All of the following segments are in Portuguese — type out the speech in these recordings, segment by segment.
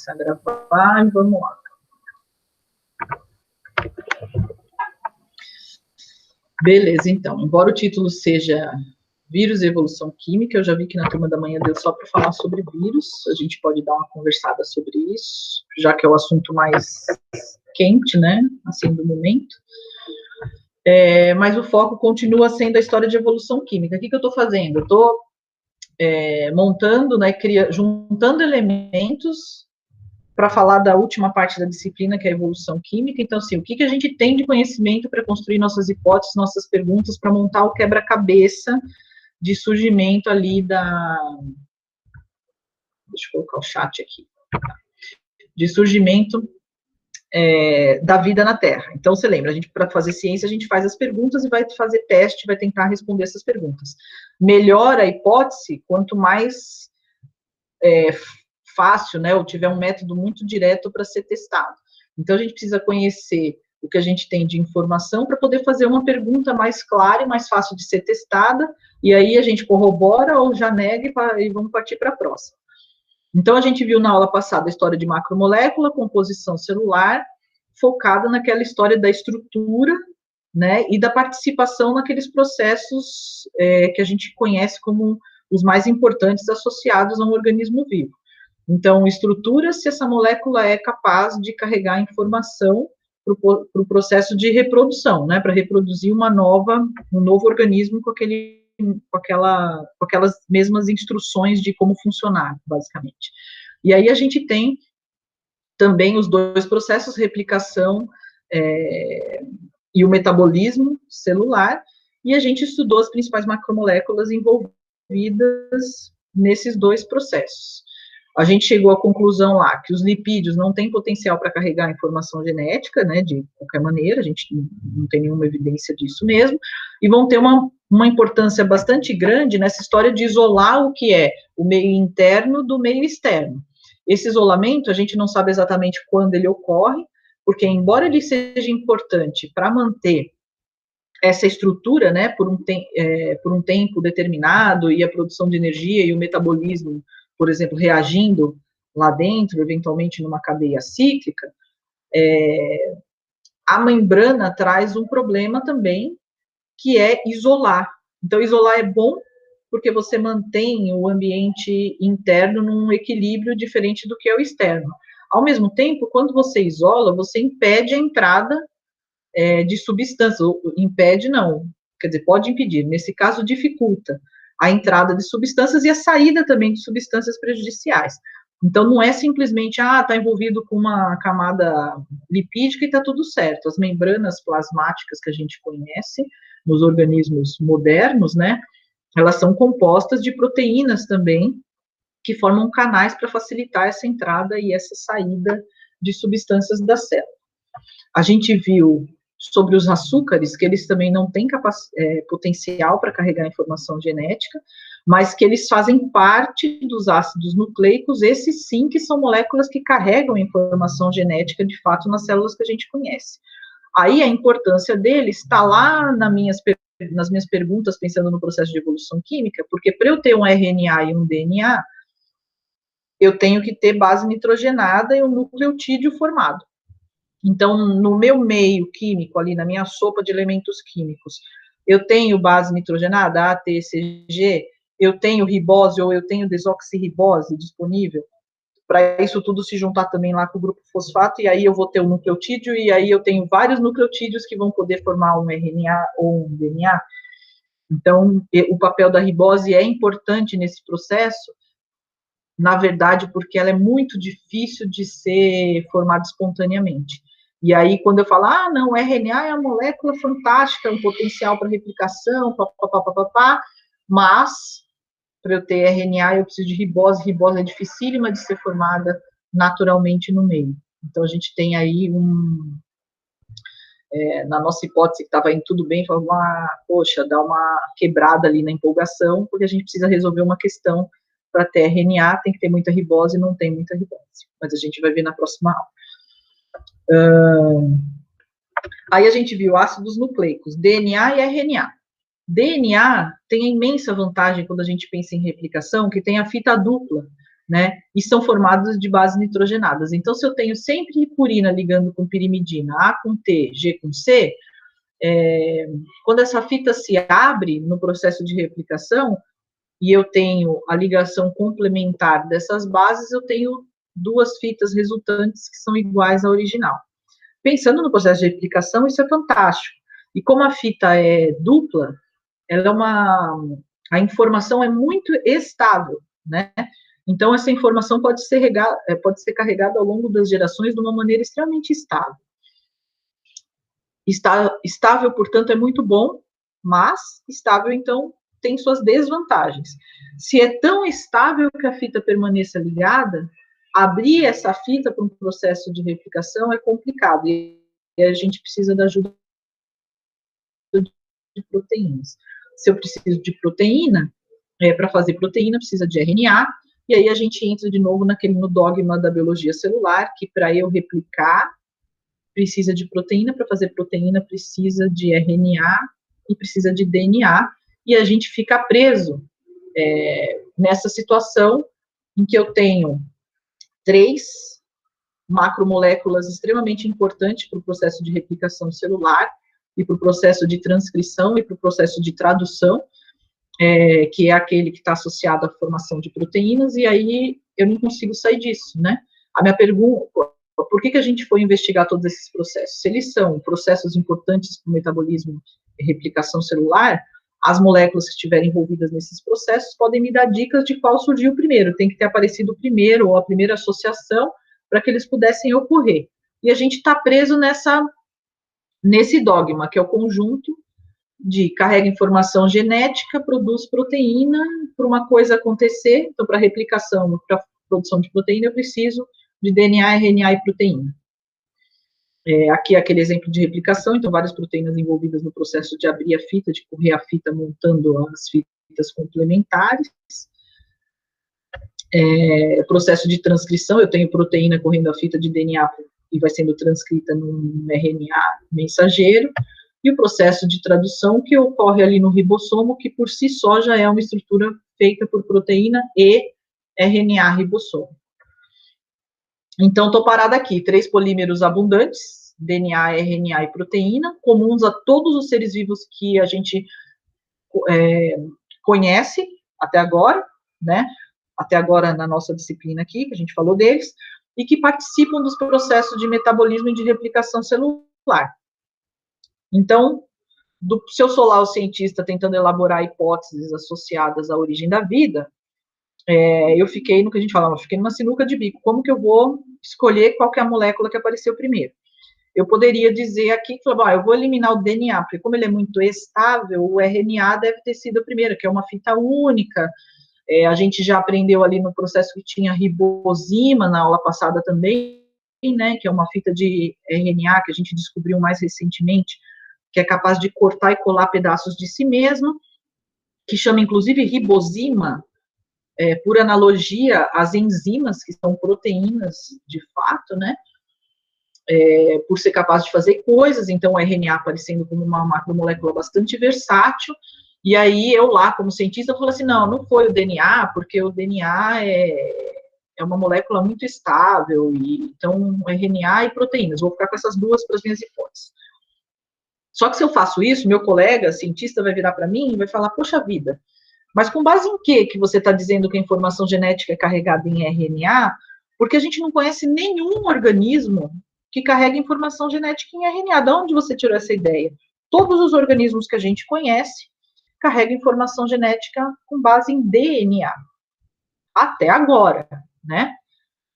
começar a gravar e vamos lá. Beleza, então, embora o título seja Vírus e Evolução Química, eu já vi que na turma da manhã deu só para falar sobre vírus, a gente pode dar uma conversada sobre isso, já que é o assunto mais quente, né, assim, do momento. Mas o foco continua sendo a história de evolução química. O que eu estou fazendo? Eu estou montando, né, juntando elementos para falar da última parte da disciplina, que é a evolução química. Então, assim, o que a gente tem de conhecimento para construir nossas hipóteses, nossas perguntas, para montar o quebra-cabeça de surgimento ali da... Deixa eu colocar o chat aqui. De surgimento da vida na Terra. Então, você lembra, para fazer ciência, a gente faz as perguntas e vai fazer teste, vai tentar responder essas perguntas. Melhora a hipótese, quanto mais fácil, né, ou tiver um método muito direto para ser testado. Então, a gente precisa conhecer o que a gente tem de informação para poder fazer uma pergunta mais clara e mais fácil de ser testada, e aí a gente corrobora ou já nega e vamos partir para a próxima. Então, a gente viu na aula passada a história de macromolécula, composição celular, focada naquela história da estrutura, né, e da participação naqueles processos que a gente conhece como os mais importantes associados a um organismo vivo. Então, estrutura se essa molécula é capaz de carregar informação para o processo de reprodução, né, para reproduzir um novo organismo com aquelas mesmas instruções de como funcionar, basicamente. E aí a gente tem também os dois processos, replicação e o metabolismo celular, e a gente estudou as principais macromoléculas envolvidas nesses dois processos. A gente chegou à conclusão lá que os lipídios não têm potencial para carregar informação genética, né, de qualquer maneira, a gente não tem nenhuma evidência disso mesmo, e vão ter uma importância bastante grande nessa história de isolar o que é o meio interno do meio externo. Esse isolamento, a gente não sabe exatamente quando ele ocorre, porque embora ele seja importante para manter essa estrutura, né, por um tempo determinado, e a produção de energia e o metabolismo, por exemplo, reagindo lá dentro, eventualmente numa cadeia cíclica, a membrana traz um problema também, que é isolar. Então, isolar é bom, porque você mantém o ambiente interno num equilíbrio diferente do que é o externo. Ao mesmo tempo, quando você isola, você impede a entrada de substâncias, impede não, quer dizer, pode impedir, nesse caso dificulta a entrada de substâncias e a saída também de substâncias prejudiciais. Então, não é simplesmente, está envolvido com uma camada lipídica e está tudo certo. As membranas plasmáticas que a gente conhece nos organismos modernos, né, elas são compostas de proteínas também, que formam canais para facilitar essa entrada e essa saída de substâncias da célula. A gente viu sobre os açúcares, que eles também não têm potencial para carregar informação genética, mas que eles fazem parte dos ácidos nucleicos, esses sim que são moléculas que carregam informação genética, de fato, nas células que a gente conhece. Aí a importância deles está lá nas minhas perguntas, pensando no processo de evolução química, porque para eu ter um RNA e um DNA, eu tenho que ter base nitrogenada e um nucleotídeo formado. Então, no meu meio químico, ali na minha sopa de elementos químicos, eu tenho base nitrogenada, A, T, C, G, eu tenho ribose ou eu tenho desoxirribose disponível, para isso tudo se juntar também lá com o grupo fosfato, e aí eu vou ter um nucleotídeo, e aí eu tenho vários nucleotídeos que vão poder formar um RNA ou um DNA. Então, o papel da ribose é importante nesse processo, na verdade, porque ela é muito difícil de ser formada espontaneamente. E aí, quando eu falo, não, o RNA é uma molécula fantástica, um potencial para replicação, mas, para eu ter RNA, eu preciso de ribose é dificílima de ser formada naturalmente no meio. Então, a gente tem aí na nossa hipótese que estava indo tudo bem, falou, poxa, dá uma quebrada ali na empolgação, porque a gente precisa resolver uma questão para ter RNA, tem que ter muita ribose, e não tem muita ribose. Mas a gente vai ver na próxima aula. Aí a gente viu ácidos nucleicos, DNA e RNA. DNA tem a imensa vantagem, quando a gente pensa em replicação, que tem a fita dupla. né? E são formados de bases nitrogenadas. Então, se eu tenho sempre purina ligando com pirimidina, A com T, G com C, quando essa fita se abre no processo de replicação, e eu tenho a ligação complementar dessas bases, eu tenho duas fitas resultantes que são iguais à original. Pensando no processo de replicação, isso é fantástico. E como a fita é dupla, a informação é muito estável, né? Então, essa informação pode ser carregada ao longo das gerações de uma maneira extremamente estável. Estável, portanto, é muito bom, mas estável, então, tem suas desvantagens. Se é tão estável que a fita permaneça ligada, abrir essa fita para um processo de replicação é complicado, e a gente precisa da ajuda de proteínas. Se eu preciso de proteína, para fazer proteína, precisa de RNA, e aí a gente entra de novo no dogma da biologia celular, que para eu replicar, precisa de proteína, para fazer proteína precisa de RNA e precisa de DNA, e a gente fica preso nessa situação em que eu tenho 3 macromoléculas extremamente importantes para o processo de replicação celular, e para o processo de transcrição, e para o processo de tradução, que é aquele que está associado à formação de proteínas, e aí eu não consigo sair disso, né? A minha pergunta, por que a gente foi investigar todos esses processos? Se eles são processos importantes para o metabolismo e replicação celular, as moléculas que estiverem envolvidas nesses processos podem me dar dicas de qual surgiu primeiro, tem que ter aparecido primeiro, ou a primeira associação, para que eles pudessem ocorrer. E a gente está preso nesse dogma, que é o conjunto de carrega informação genética, produz proteína, para uma coisa acontecer, então para replicação, para produção de proteína, eu preciso de DNA, RNA e proteína. Aqui é aquele exemplo de replicação, então várias proteínas envolvidas no processo de abrir a fita, de correr a fita montando as fitas complementares. Processo de transcrição, eu tenho proteína correndo a fita de DNA e vai sendo transcrita num RNA mensageiro, e o processo de tradução que ocorre ali no ribossomo, que por si só já é uma estrutura feita por proteína e RNA ribossomo. Então, estou parada aqui, 3 polímeros abundantes, DNA, RNA e proteína, comuns a todos os seres vivos que a gente conhece até agora, né? Até agora na nossa disciplina aqui, que a gente falou deles, e que participam dos processos de metabolismo e de replicação celular. Então, se eu sou lá o cientista tentando elaborar hipóteses associadas à origem da vida, eu fiquei no que a gente fala, eu fiquei numa sinuca de bico. Como que eu vou escolher qual que é a molécula que apareceu primeiro? Eu poderia dizer aqui, eu vou eliminar o DNA, porque como ele é muito estável, o RNA deve ter sido a primeira, que é uma fita única. A gente já aprendeu ali no processo que tinha ribosima na aula passada também, né, que é uma fita de RNA que a gente descobriu mais recentemente, que é capaz de cortar e colar pedaços de si mesmo, que chama inclusive ribosima, por analogia às enzimas, que são proteínas de fato, né, por ser capaz de fazer coisas, então o RNA aparecendo como uma macromolécula bastante versátil, e aí eu lá, como cientista, eu falo assim, não foi o DNA, porque o DNA é uma molécula muito estável, então RNA e proteínas, vou ficar com essas duas para as minhas hipóteses. Só que se eu faço isso, meu colega cientista vai virar para mim e vai falar, poxa vida, mas com base em que você está dizendo que a informação genética é carregada em RNA? Porque a gente não conhece nenhum organismo que carrega informação genética em RNA. De onde você tirou essa ideia? Todos os organismos que a gente conhece carregam informação genética com base em DNA. Até agora, né?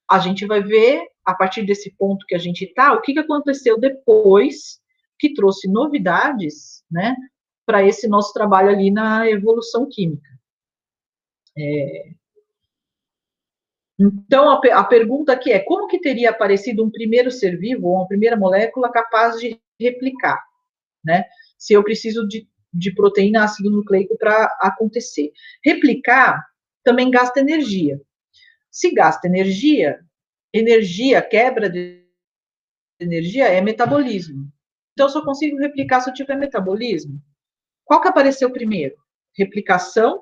A gente vai ver, a partir desse ponto que a gente está, o que aconteceu depois que trouxe novidades, né, para esse nosso trabalho ali na evolução química. Então, a pergunta aqui é, como que teria aparecido um primeiro ser vivo, ou uma primeira molécula capaz de replicar, né? Se eu preciso de proteína ácido nucleico para acontecer. Replicar também gasta energia. Se gasta energia, quebra de energia é metabolismo. Então, eu só consigo replicar se eu tiver metabolismo. Qual que apareceu primeiro? Replicação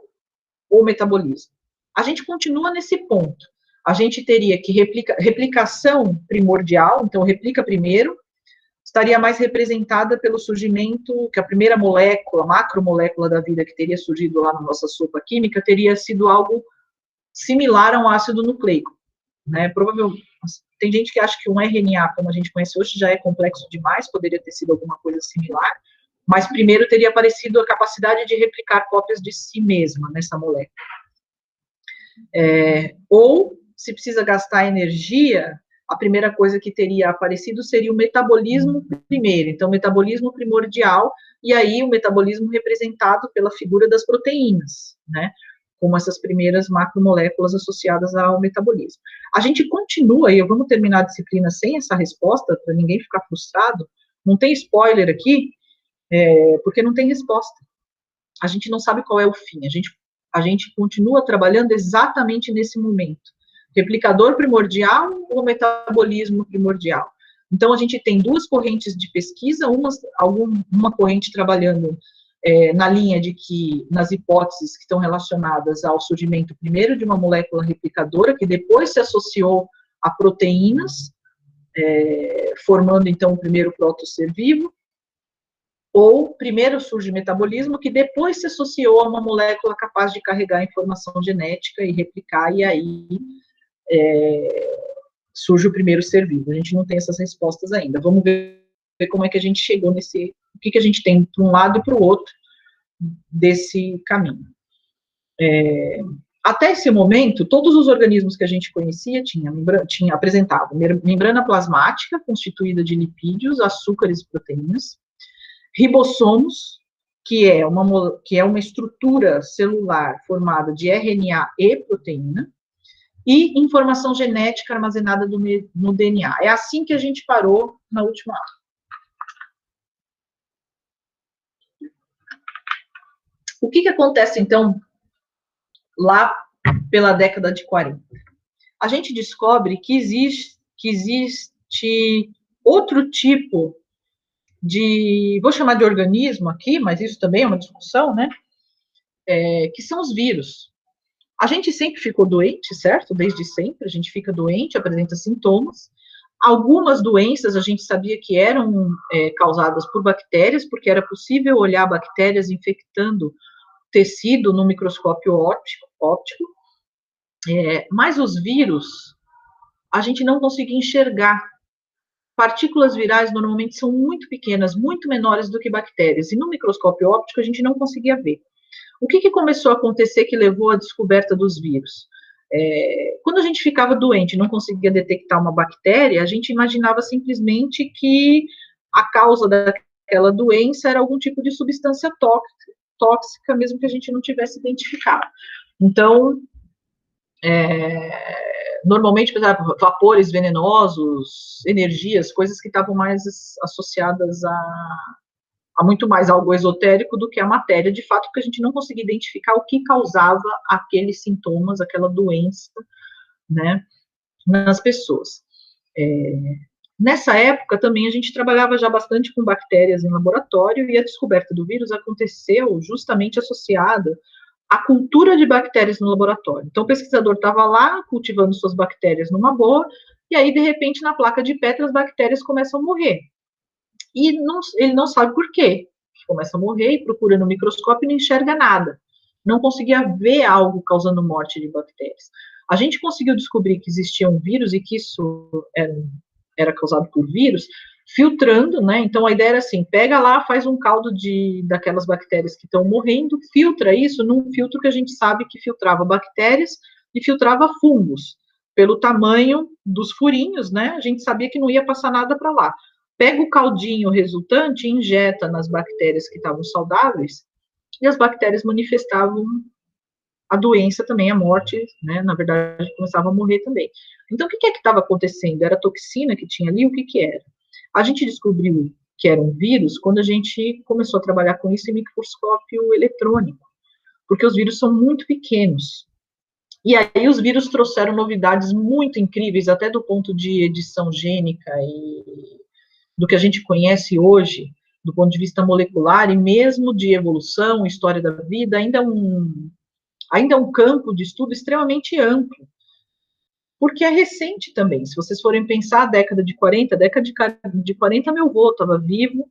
ou metabolismo? A gente continua nesse ponto. a gente teria que replicação primordial, então replica primeiro, estaria mais representada pelo surgimento, que a primeira molécula, macromolécula da vida que teria surgido lá na nossa sopa química, teria sido algo similar a um ácido nucleico, né? Provavelmente, tem gente que acha que um RNA, como a gente conhece hoje, já é complexo demais, poderia ter sido alguma coisa similar, mas primeiro teria aparecido a capacidade de replicar cópias de si mesma nessa molécula. Ou, se precisa gastar energia, a primeira coisa que teria aparecido seria o metabolismo primeiro, então, metabolismo primordial, e aí o metabolismo representado pela figura das proteínas, né, como essas primeiras macromoléculas associadas ao metabolismo. A gente continua, e vamos terminar a disciplina sem essa resposta, para ninguém ficar frustrado, não tem spoiler aqui, porque não tem resposta. A gente não sabe qual é o fim, a gente continua trabalhando exatamente nesse momento. Replicador primordial ou metabolismo primordial? Então, a gente tem duas correntes de pesquisa, uma corrente trabalhando na linha de que, nas hipóteses que estão relacionadas ao surgimento, primeiro, de uma molécula replicadora, que depois se associou a proteínas, formando, então, o primeiro proto-ser vivo, ou primeiro surge metabolismo, que depois se associou a uma molécula capaz de carregar informação genética e replicar, e aí surge o primeiro ser vivo. A gente não tem essas respostas ainda. Vamos ver como é que a gente chegou nesse... O que a gente tem para um lado e para o outro desse caminho. Até esse momento, todos os organismos que a gente conhecia apresentavam membrana plasmática, constituída de lipídios, açúcares e proteínas, ribossomos, que é uma estrutura celular formada de RNA e proteína, e informação genética armazenada no DNA. É assim que a gente parou na última aula. O que acontece, então, lá pela década de 40? A gente descobre que existe outro tipo de, vou chamar de organismo aqui, mas isso também é uma discussão, né? Que são os vírus. A gente sempre ficou doente, certo? Desde sempre, a gente fica doente, apresenta sintomas. Algumas doenças a gente sabia que eram causadas por bactérias, porque era possível olhar bactérias infectando tecido no microscópio óptico. Mas os vírus, a gente não conseguia enxergar. Partículas virais normalmente são muito pequenas, muito menores do que bactérias, e no microscópio óptico a gente não conseguia ver. O que começou a acontecer que levou à descoberta dos vírus? Quando a gente ficava doente e não conseguia detectar uma bactéria, a gente imaginava simplesmente que a causa daquela doença era algum tipo de substância tóxica, mesmo que a gente não tivesse identificado. Então, normalmente, por exemplo, vapores venenosos, energias, coisas que estavam mais associadas a muito mais algo esotérico do que a matéria, de fato, porque a gente não conseguia identificar o que causava aqueles sintomas, aquela doença, né, nas pessoas. Nessa época, também, a gente trabalhava já bastante com bactérias em laboratório, e a descoberta do vírus aconteceu justamente associada à cultura de bactérias no laboratório. Então, o pesquisador estava lá, cultivando suas bactérias numa boa, e aí, de repente, na placa de Petri, as bactérias começam a morrer. E ele não sabe por quê. Começa a morrer e procura no microscópio e não enxerga nada. Não conseguia ver algo causando morte de bactérias. A gente conseguiu descobrir que existia um vírus e que isso era causado por vírus, filtrando, né? Então, a ideia era assim, pega lá, faz um caldo daquelas bactérias que estão morrendo, filtra isso num filtro que a gente sabe que filtrava bactérias e filtrava fungos. Pelo tamanho dos furinhos, né? A gente sabia que não ia passar nada para lá. Pega o caldinho resultante e injeta nas bactérias que estavam saudáveis, e as bactérias manifestavam a doença também, a morte, né? Na verdade, começavam a morrer também. Então, o que estava acontecendo? Era a toxina que tinha ali? O que era? A gente descobriu que era um vírus quando a gente começou a trabalhar com isso em microscópio eletrônico, porque os vírus são muito pequenos. E aí os vírus trouxeram novidades muito incríveis, até do ponto de edição gênica e do que a gente conhece hoje, do ponto de vista molecular, e mesmo de evolução, história da vida, ainda é um campo de estudo extremamente amplo. porque é recente também. Se vocês forem pensar, a década de 40 meu avô estava vivo,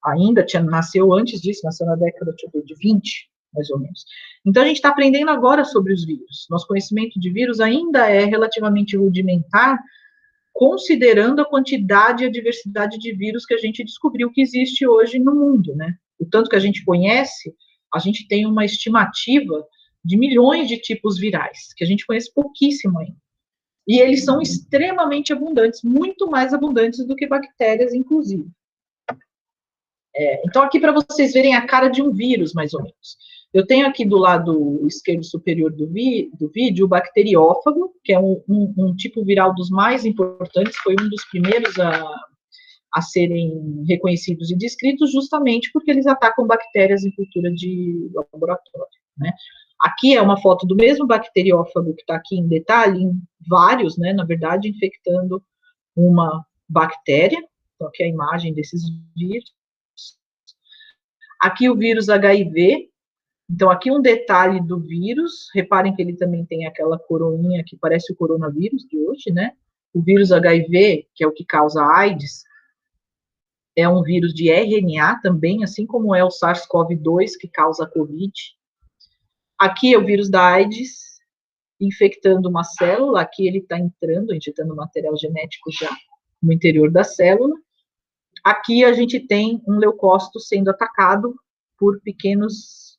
ainda nasceu antes disso, nasceu na década de 20, mais ou menos. Então, a gente está aprendendo agora sobre os vírus. Nosso conhecimento de vírus ainda é relativamente rudimentar, considerando a quantidade e a diversidade de vírus que a gente descobriu que existe hoje no mundo, né? O tanto que a gente conhece, a gente tem uma estimativa de milhões de tipos virais, que a gente conhece pouquíssimo ainda. E eles são extremamente abundantes, muito mais abundantes do que bactérias, inclusive. Então, aqui para vocês verem a cara de um vírus, mais ou menos. Eu tenho aqui do lado esquerdo superior do vídeo o bacteriófago, que é um tipo viral dos mais importantes, foi um dos primeiros a serem reconhecidos e descritos, justamente porque eles atacam bactérias em cultura de laboratório, né? Aqui é uma foto do mesmo bacteriófago que está aqui em detalhe, em vários, né, na verdade, infectando uma bactéria. Então, aqui é a imagem desses vírus. Aqui o vírus HIV. Então, aqui um detalhe do vírus. Reparem que ele também tem aquela coroinha que parece o coronavírus de hoje, né? O vírus HIV, que é o que causa AIDS, é um vírus de RNA também, assim como é o SARS-CoV-2, que causa a COVID. Aqui é o vírus da AIDS, infectando uma célula. Aqui ele está entrando, injetando material genético já no interior da célula. Aqui a gente tem um leucócito sendo atacado por pequenas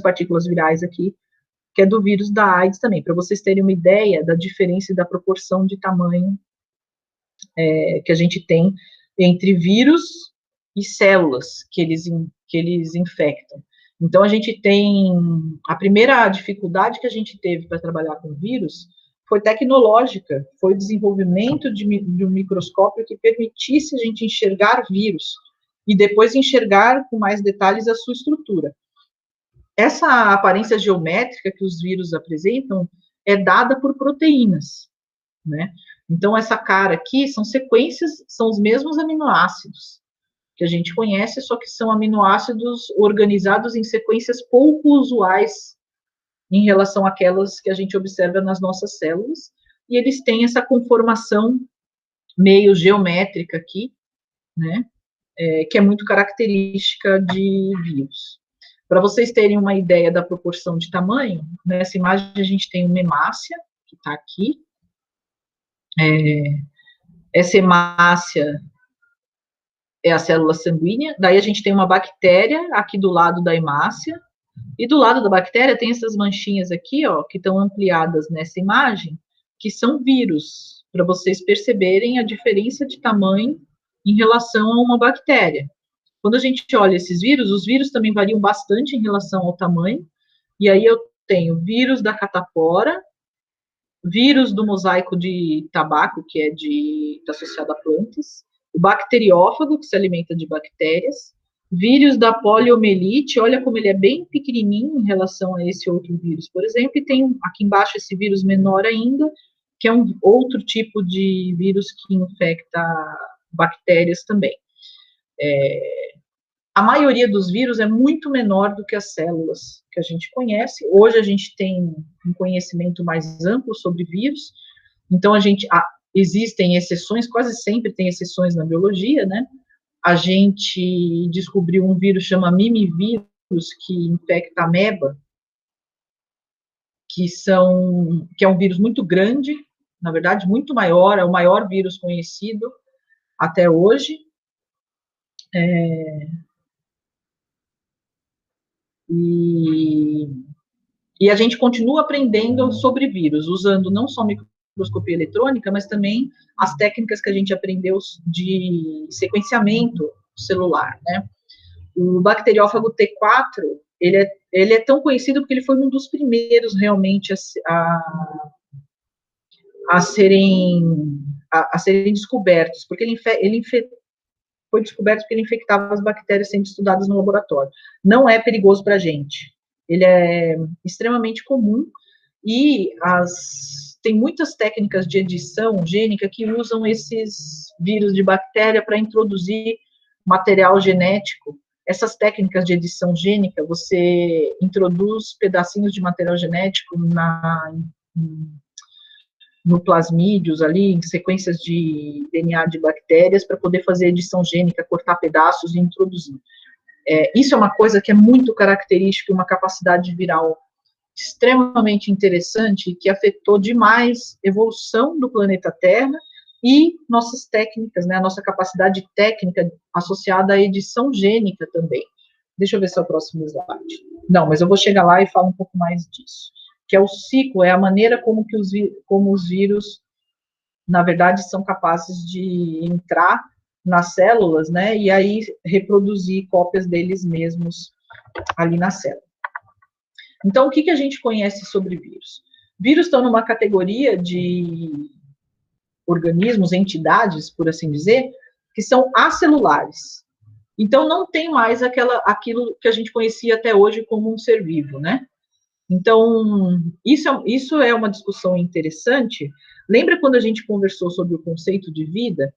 partículas virais aqui, que é do vírus da AIDS também, para vocês terem uma ideia da diferença e da proporção de tamanho que a gente tem entre vírus e células que eles infectam. Então, a gente tem... A primeira dificuldade que a gente teve para trabalhar com vírus foi tecnológica, foi o desenvolvimento de um microscópio que permitisse a gente enxergar vírus e depois enxergar com mais detalhes a sua estrutura. Essa aparência geométrica que os vírus apresentam é dada por proteínas, né? Então, essa cara aqui são sequências, são os mesmos aminoácidos que a gente conhece, só que são aminoácidos organizados em sequências pouco usuais em relação àquelas que a gente observa nas nossas células, e eles têm essa conformação meio geométrica aqui, né, que é muito característica de vírus. Para vocês terem uma ideia da proporção de tamanho, nessa imagem a gente tem uma hemácia, que está aqui. Essa hemácia é a célula sanguínea, daí a gente tem uma bactéria aqui do lado da hemácia, e do lado da bactéria tem essas manchinhas aqui, ó, que estão ampliadas nessa imagem, que são vírus, para vocês perceberem a diferença de tamanho em relação a uma bactéria. Quando a gente olha esses vírus, os vírus também variam bastante em relação ao tamanho, e aí eu tenho vírus da catapora, vírus do mosaico de tabaco, que está associado a plantas, o bacteriófago, que se alimenta de bactérias, vírus da poliomielite, olha como ele é bem pequenininho em relação a esse outro vírus, por exemplo, e tem aqui embaixo esse vírus menor ainda, que é um outro tipo de vírus que infecta bactérias também. A maioria dos vírus é muito menor do que as células que a gente conhece. Hoje a gente tem um conhecimento mais amplo sobre vírus, então existem exceções, quase sempre tem exceções na biologia, né? A gente descobriu um vírus chamado mimivírus, que infecta a ameba, que é um vírus muito grande, na verdade, muito maior, é o maior vírus conhecido até hoje. E a gente continua aprendendo sobre vírus, usando não só microscopia eletrônica, mas também as técnicas que a gente aprendeu de sequenciamento celular, né? O bacteriófago T4, ele é tão conhecido porque ele foi um dos primeiros realmente a serem descobertos, porque foi descoberto porque ele infectava as bactérias sendo estudadas no laboratório. Não é perigoso para a gente. Ele é extremamente comum e tem muitas técnicas de edição gênica que usam esses vírus de bactéria para introduzir material genético. Essas técnicas de edição gênica, você introduz pedacinhos de material genético no plasmídios ali, em sequências de DNA de bactérias, para poder fazer edição gênica, cortar pedaços e introduzir. Isso é uma coisa que é muito característica, uma capacidade viral extremamente interessante, que afetou demais a evolução do planeta Terra e nossas técnicas, né, a nossa capacidade técnica associada à edição gênica também. Deixa eu ver se é o próximo slide. Não, mas eu vou chegar lá e falar um pouco mais disso. Que é o ciclo, é a maneira como os vírus, na verdade, são capazes de entrar nas células, né, e aí reproduzir cópias deles mesmos ali na célula. Então, o que a gente conhece sobre vírus? Vírus estão numa categoria de organismos, entidades, por assim dizer, que são acelulares. Então, não tem mais aquilo que a gente conhecia até hoje como um ser vivo, né? Então, isso é uma discussão interessante. Lembra quando a gente conversou sobre o conceito de vida?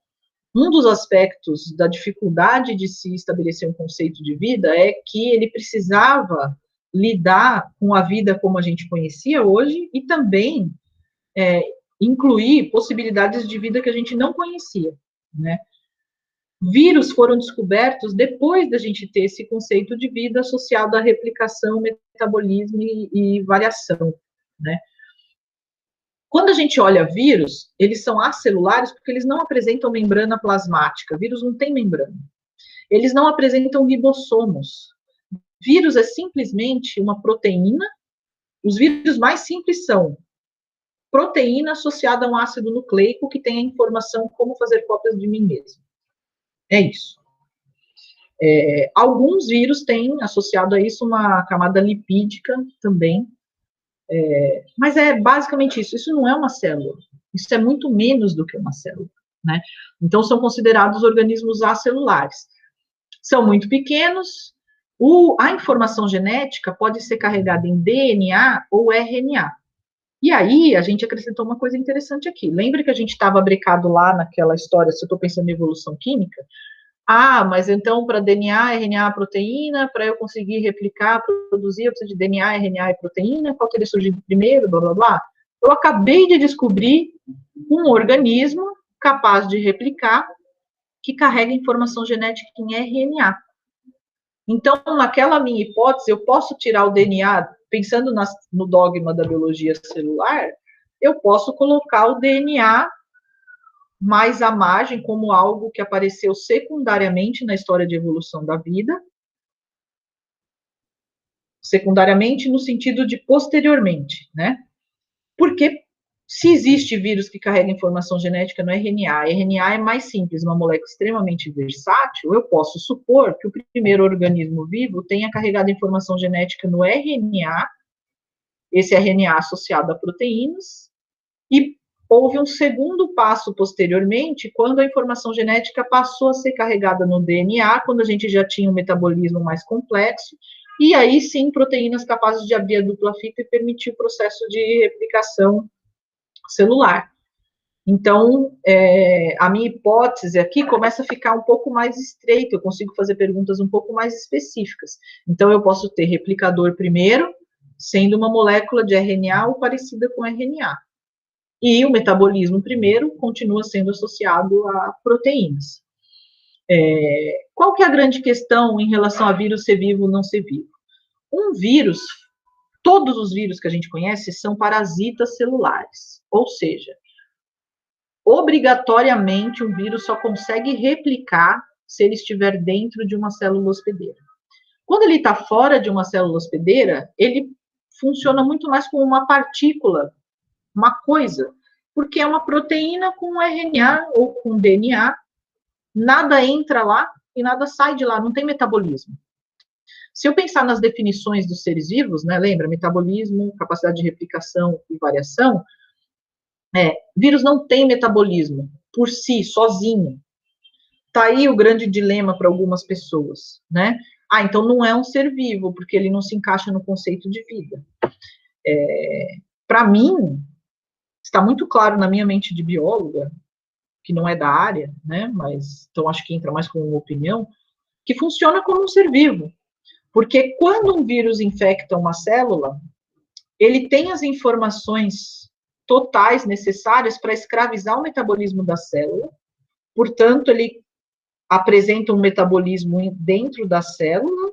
Um dos aspectos da dificuldade de se estabelecer um conceito de vida é que ele precisava lidar com a vida como a gente conhecia hoje e também incluir possibilidades de vida que a gente não conhecia, né? Vírus foram descobertos depois da gente ter esse conceito de vida associado à replicação, metabolismo e variação, né? Quando a gente olha vírus, eles são acelulares porque eles não apresentam membrana plasmática. Vírus não tem membrana. Eles não apresentam ribossomos. Vírus é simplesmente uma proteína. Os vírus mais simples são proteína associada a um ácido nucleico que tem a informação como fazer cópias de mim mesmo. É isso. Alguns vírus têm associado a isso uma camada lipídica também, mas é basicamente isso. Isso não é uma célula. Isso é muito menos do que uma célula, né? Então, são considerados organismos acelulares. São muito pequenos. A informação genética pode ser carregada em DNA ou RNA. E aí, a gente acrescentou uma coisa interessante aqui. Lembra que a gente estava brecado lá naquela história, se eu estou pensando em evolução química? Mas então, para DNA, RNA, proteína, para eu conseguir replicar, produzir, eu preciso de DNA, RNA e proteína, qual teria surgido primeiro, blá, blá, blá. Eu acabei de descobrir um organismo capaz de replicar, que carrega informação genética em RNA. Então, naquela minha hipótese, eu posso tirar o DNA, pensando no dogma da biologia celular, eu posso colocar o DNA mais à margem, como algo que apareceu secundariamente na história de evolução da vida, secundariamente no sentido de posteriormente, né? Porque se existe vírus que carrega informação genética no RNA, RNA é mais simples, uma molécula extremamente versátil, eu posso supor que o primeiro organismo vivo tenha carregado informação genética no RNA, esse RNA associado a proteínas, e houve um segundo passo posteriormente, quando a informação genética passou a ser carregada no DNA, quando a gente já tinha um metabolismo mais complexo, e aí sim proteínas capazes de abrir a dupla fita e permitir o processo de replicação celular. Então, a minha hipótese aqui começa a ficar um pouco mais estreita, eu consigo fazer perguntas um pouco mais específicas. Então, eu posso ter replicador primeiro, sendo uma molécula de RNA ou parecida com RNA. E o metabolismo primeiro continua sendo associado a proteínas. Qual que é a grande questão em relação a vírus ser vivo ou não ser vivo? Um vírus, todos os vírus que a gente conhece são parasitas celulares, ou seja, obrigatoriamente um vírus só consegue replicar se ele estiver dentro de uma célula hospedeira. Quando ele está fora de uma célula hospedeira, ele funciona muito mais como uma partícula, uma coisa, porque é uma proteína com RNA ou com DNA, nada entra lá e nada sai de lá, não tem metabolismo. Se eu pensar nas definições dos seres vivos, né, lembra, metabolismo, capacidade de replicação e variação, vírus não tem metabolismo por si, sozinho. Tá aí o grande dilema para algumas pessoas, né? Então não é um ser vivo, porque ele não se encaixa no conceito de vida. Para mim, está muito claro na minha mente de bióloga, que não é da área, né, mas então acho que entra mais como uma opinião, que funciona como um ser vivo. Porque quando um vírus infecta uma célula, ele tem as informações totais necessárias para escravizar o metabolismo da célula. Portanto, ele apresenta um metabolismo dentro da célula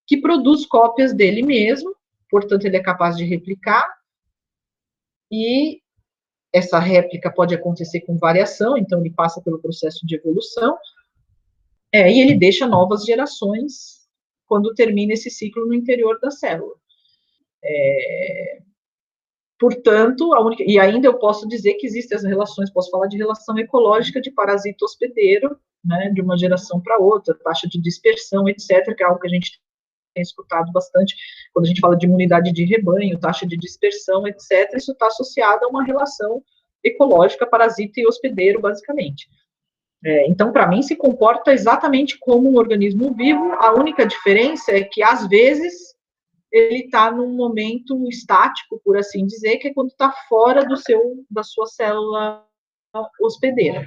que produz cópias dele mesmo, portanto, ele é capaz de replicar, e essa réplica pode acontecer com variação, então ele passa pelo processo de evolução, e ele deixa novas gerações quando termina esse ciclo no interior da célula. Portanto, e ainda eu posso dizer que existem as relações, posso falar de relação ecológica de parasita hospedeiro, né, de uma geração para outra, taxa de dispersão, etc., que é algo que a gente tem escutado bastante quando a gente fala de imunidade de rebanho, taxa de dispersão, etc., isso está associado a uma relação ecológica, parasita e hospedeiro, basicamente. Então, para mim, se comporta exatamente como um organismo vivo, a única diferença é que, às vezes, ele está num momento estático, por assim dizer, que é quando está fora da sua célula hospedeira.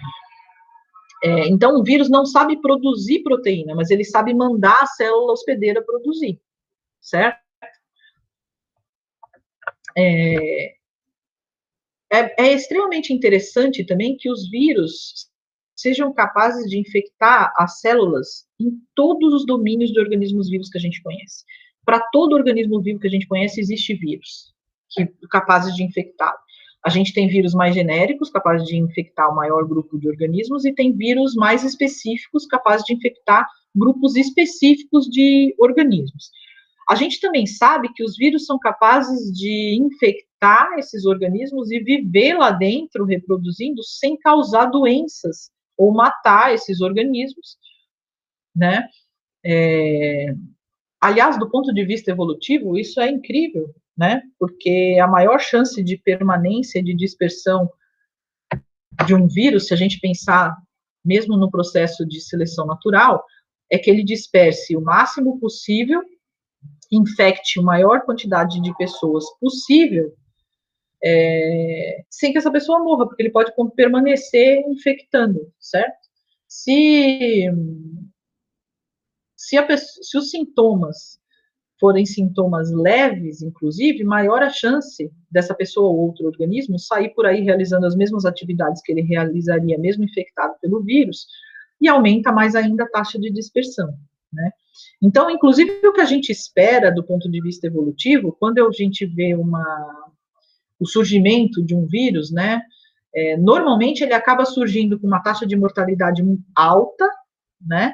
Então, o vírus não sabe produzir proteína, mas ele sabe mandar a célula hospedeira produzir, certo? É extremamente interessante também que os vírus sejam capazes de infectar as células em todos os domínios de organismos vivos que a gente conhece. Para todo organismo vivo que a gente conhece, existe vírus capazes de infectá-lo. A gente tem vírus mais genéricos, capazes de infectar o maior grupo de organismos, e tem vírus mais específicos, capazes de infectar grupos específicos de organismos. A gente também sabe que os vírus são capazes de infectar esses organismos e viver lá dentro, reproduzindo, sem causar doenças ou matar esses organismos, né? Aliás, do ponto de vista evolutivo, isso é incrível, né? Porque a maior chance de permanência, de dispersão de um vírus, se a gente pensar mesmo no processo de seleção natural, é que ele disperse o máximo possível, infecte a maior quantidade de pessoas possível, sem que essa pessoa morra, porque ele pode permanecer infectando, certo? Se os sintomas forem sintomas leves, inclusive, maior a chance dessa pessoa ou outro organismo sair por aí realizando as mesmas atividades que ele realizaria mesmo infectado pelo vírus, e aumenta mais ainda a taxa de dispersão, né? Então, inclusive, o que a gente espera do ponto de vista evolutivo, quando a gente vê o surgimento de um vírus, né, normalmente ele acaba surgindo com uma taxa de mortalidade alta, né,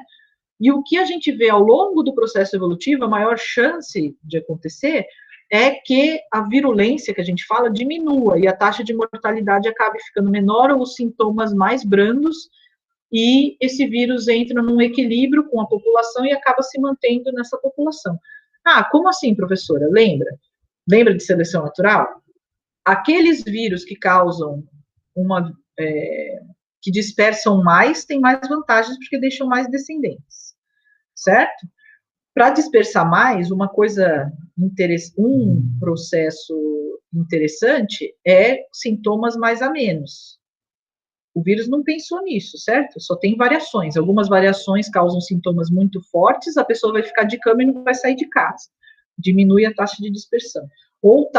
e o que a gente vê ao longo do processo evolutivo, a maior chance de acontecer é que a virulência que a gente fala diminua e a taxa de mortalidade acabe ficando menor ou os sintomas mais brandos, e esse vírus entra num equilíbrio com a população e acaba se mantendo nessa população. Ah, como assim, professora? Lembra de seleção natural? Aqueles vírus que causam que dispersam mais, têm mais vantagens porque deixam mais descendentes, certo? Para dispersar mais, um processo interessante é sintomas mais a menos. O vírus não pensou nisso, certo? Só tem variações. Algumas variações causam sintomas muito fortes, a pessoa vai ficar de cama e não vai sair de casa. Diminui a taxa de dispersão. Ou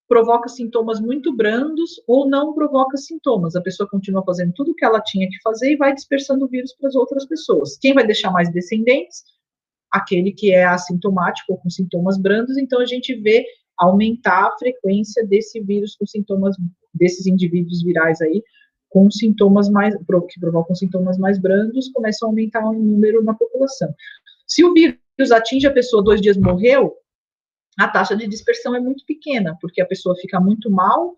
provoca sintomas muito brandos, ou não provoca sintomas. A pessoa continua fazendo tudo o que ela tinha que fazer e vai dispersando o vírus para as outras pessoas. Quem vai deixar mais descendentes? Aquele que é assintomático ou com sintomas brandos. Então, a gente vê aumentar a frequência desse vírus com sintomas, desses indivíduos virais aí, com sintomas que provocam sintomas mais brandos, começam a aumentar o número na população. Se o vírus atinge a pessoa 2 dias, morreu, a taxa de dispersão é muito pequena, porque a pessoa fica muito mal,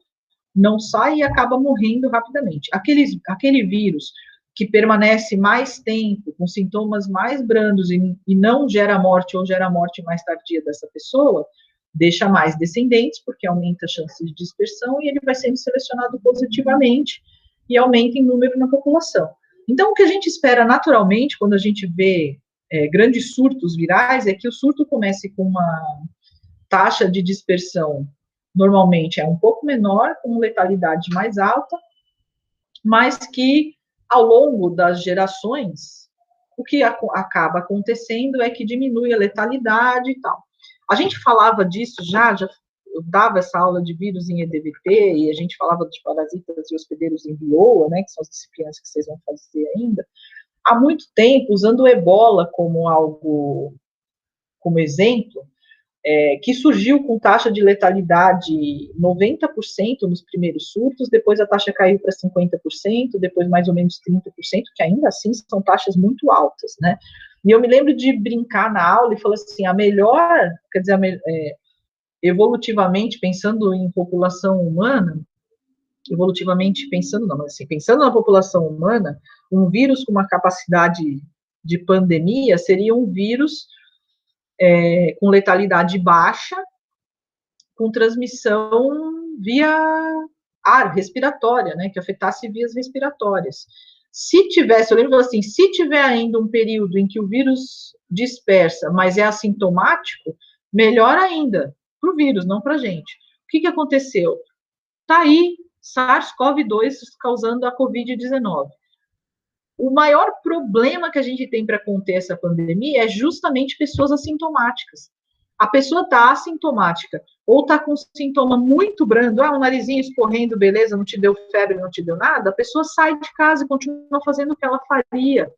não sai e acaba morrendo rapidamente. Aquele vírus que permanece mais tempo, com sintomas mais brandos e não gera morte ou gera morte mais tardia dessa pessoa, deixa mais descendentes, porque aumenta a chance de dispersão e ele vai sendo selecionado positivamente e aumenta em número na população. Então, o que a gente espera naturalmente, quando a gente vê grandes surtos virais, é que o surto comece com uma taxa de dispersão, normalmente é um pouco menor, com letalidade mais alta, mas que, ao longo das gerações, o que acaba acontecendo é que diminui a letalidade e tal. A gente falava disso eu dava essa aula de vírus em EDVT, e a gente falava de parasitas e hospedeiros em BIOA, né, que são as disciplinas que vocês vão fazer ainda, há muito tempo, usando o ebola como exemplo, que surgiu com taxa de letalidade 90% nos primeiros surtos, depois a taxa caiu para 50%, depois mais ou menos 30%, que ainda assim são taxas muito altas, né? E eu me lembro de brincar na aula e falar assim, a melhor, quer dizer, evolutivamente, pensando em população humana, evolutivamente pensando, não, mas assim, pensando na população humana, um vírus com uma capacidade de pandemia seria um vírus com letalidade baixa, com transmissão via ar, respiratória, né, que afetasse vias respiratórias. Se tivesse, eu lembro assim, se tiver ainda um período em que o vírus dispersa, mas é assintomático, melhor ainda, para o vírus, não para a gente. O que aconteceu? Está aí SARS-CoV-2 causando a Covid-19. O maior problema que a gente tem para conter essa pandemia é justamente pessoas assintomáticas. A pessoa está assintomática, ou está com um sintoma muito brando, um narizinho escorrendo, beleza, não te deu febre, não te deu nada, a pessoa sai de casa e continua fazendo o que ela faria.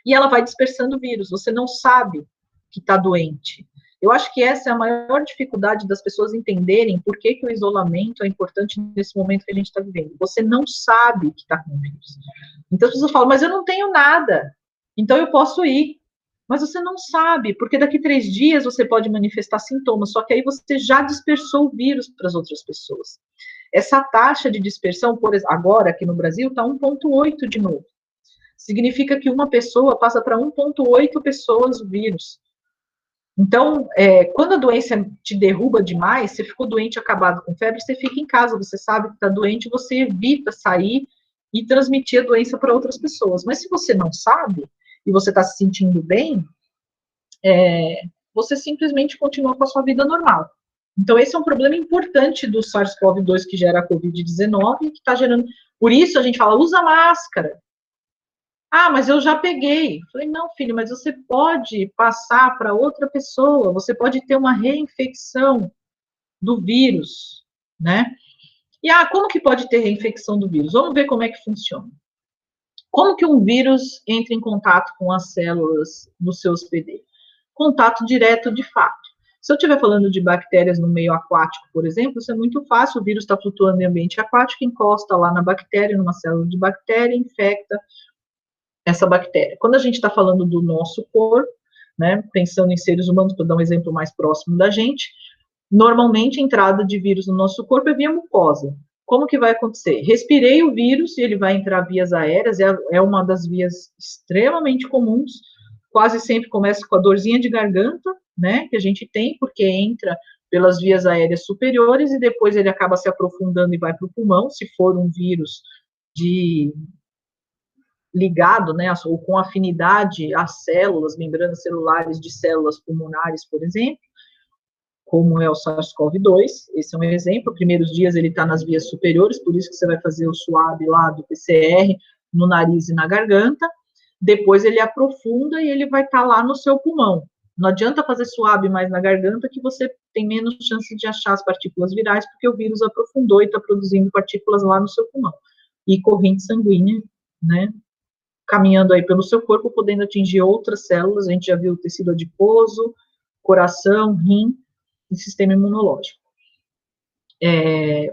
E ela vai dispersando o vírus, você não sabe que está doente. Eu acho que essa é a maior dificuldade das pessoas entenderem por que o isolamento é importante nesse momento que a gente está vivendo. Você não sabe que está com vírus. Então as pessoas falam, mas eu não tenho nada, então eu posso ir. Mas você não sabe, porque daqui 3 dias você pode manifestar sintomas, só que aí você já dispersou o vírus para as outras pessoas. Essa taxa de dispersão, por exemplo, agora aqui no Brasil, está 1,8 de novo. Significa que uma pessoa passa para 1,8 pessoas o vírus. Então, quando a doença te derruba demais, você ficou doente, acabado com febre, você fica em casa, você sabe que está doente, você evita sair e transmitir a doença para outras pessoas. Mas se você não sabe, e você está se sentindo bem, você simplesmente continua com a sua vida normal. Então, esse é um problema importante do SARS-CoV-2 que gera a Covid-19, que está gerando... Por isso, a gente fala, usa máscara. Ah, mas eu já peguei. Falei, não, filho, mas você pode passar para outra pessoa, você pode ter uma reinfecção do vírus, né? E, como que pode ter reinfecção do vírus? Vamos ver como é que funciona. Como que um vírus entra em contato com as células do seu hospedeiro? Contato direto de fato. Se eu estiver falando de bactérias no meio aquático, por exemplo, isso é muito fácil, o vírus está flutuando em ambiente aquático, encosta lá na bactéria, numa célula de bactéria, infecta essa bactéria. Quando a gente está falando do nosso corpo, né, pensando em seres humanos, para dar um exemplo mais próximo da gente, normalmente a entrada de vírus no nosso corpo é via mucosa. Como que vai acontecer? Respirei o vírus e ele vai entrar vias aéreas, é uma das vias extremamente comuns, quase sempre começa com a dorzinha de garganta, né, que a gente tem, porque entra pelas vias aéreas superiores e depois ele acaba se aprofundando e vai para o pulmão, se for um vírus ligado, né, ou com afinidade às células, membranas celulares de células pulmonares, por exemplo, como é o SARS-CoV-2, esse é um exemplo, primeiros dias ele está nas vias superiores, por isso que você vai fazer o swab lá do PCR no nariz e na garganta, depois ele aprofunda e ele vai estar lá no seu pulmão. Não adianta fazer swab mais na garganta que você tem menos chance de achar as partículas virais, porque o vírus aprofundou e está produzindo partículas lá no seu pulmão. E corrente sanguínea, né, caminhando aí pelo seu corpo, podendo atingir outras células, a gente já viu tecido adiposo, coração, rim e sistema imunológico.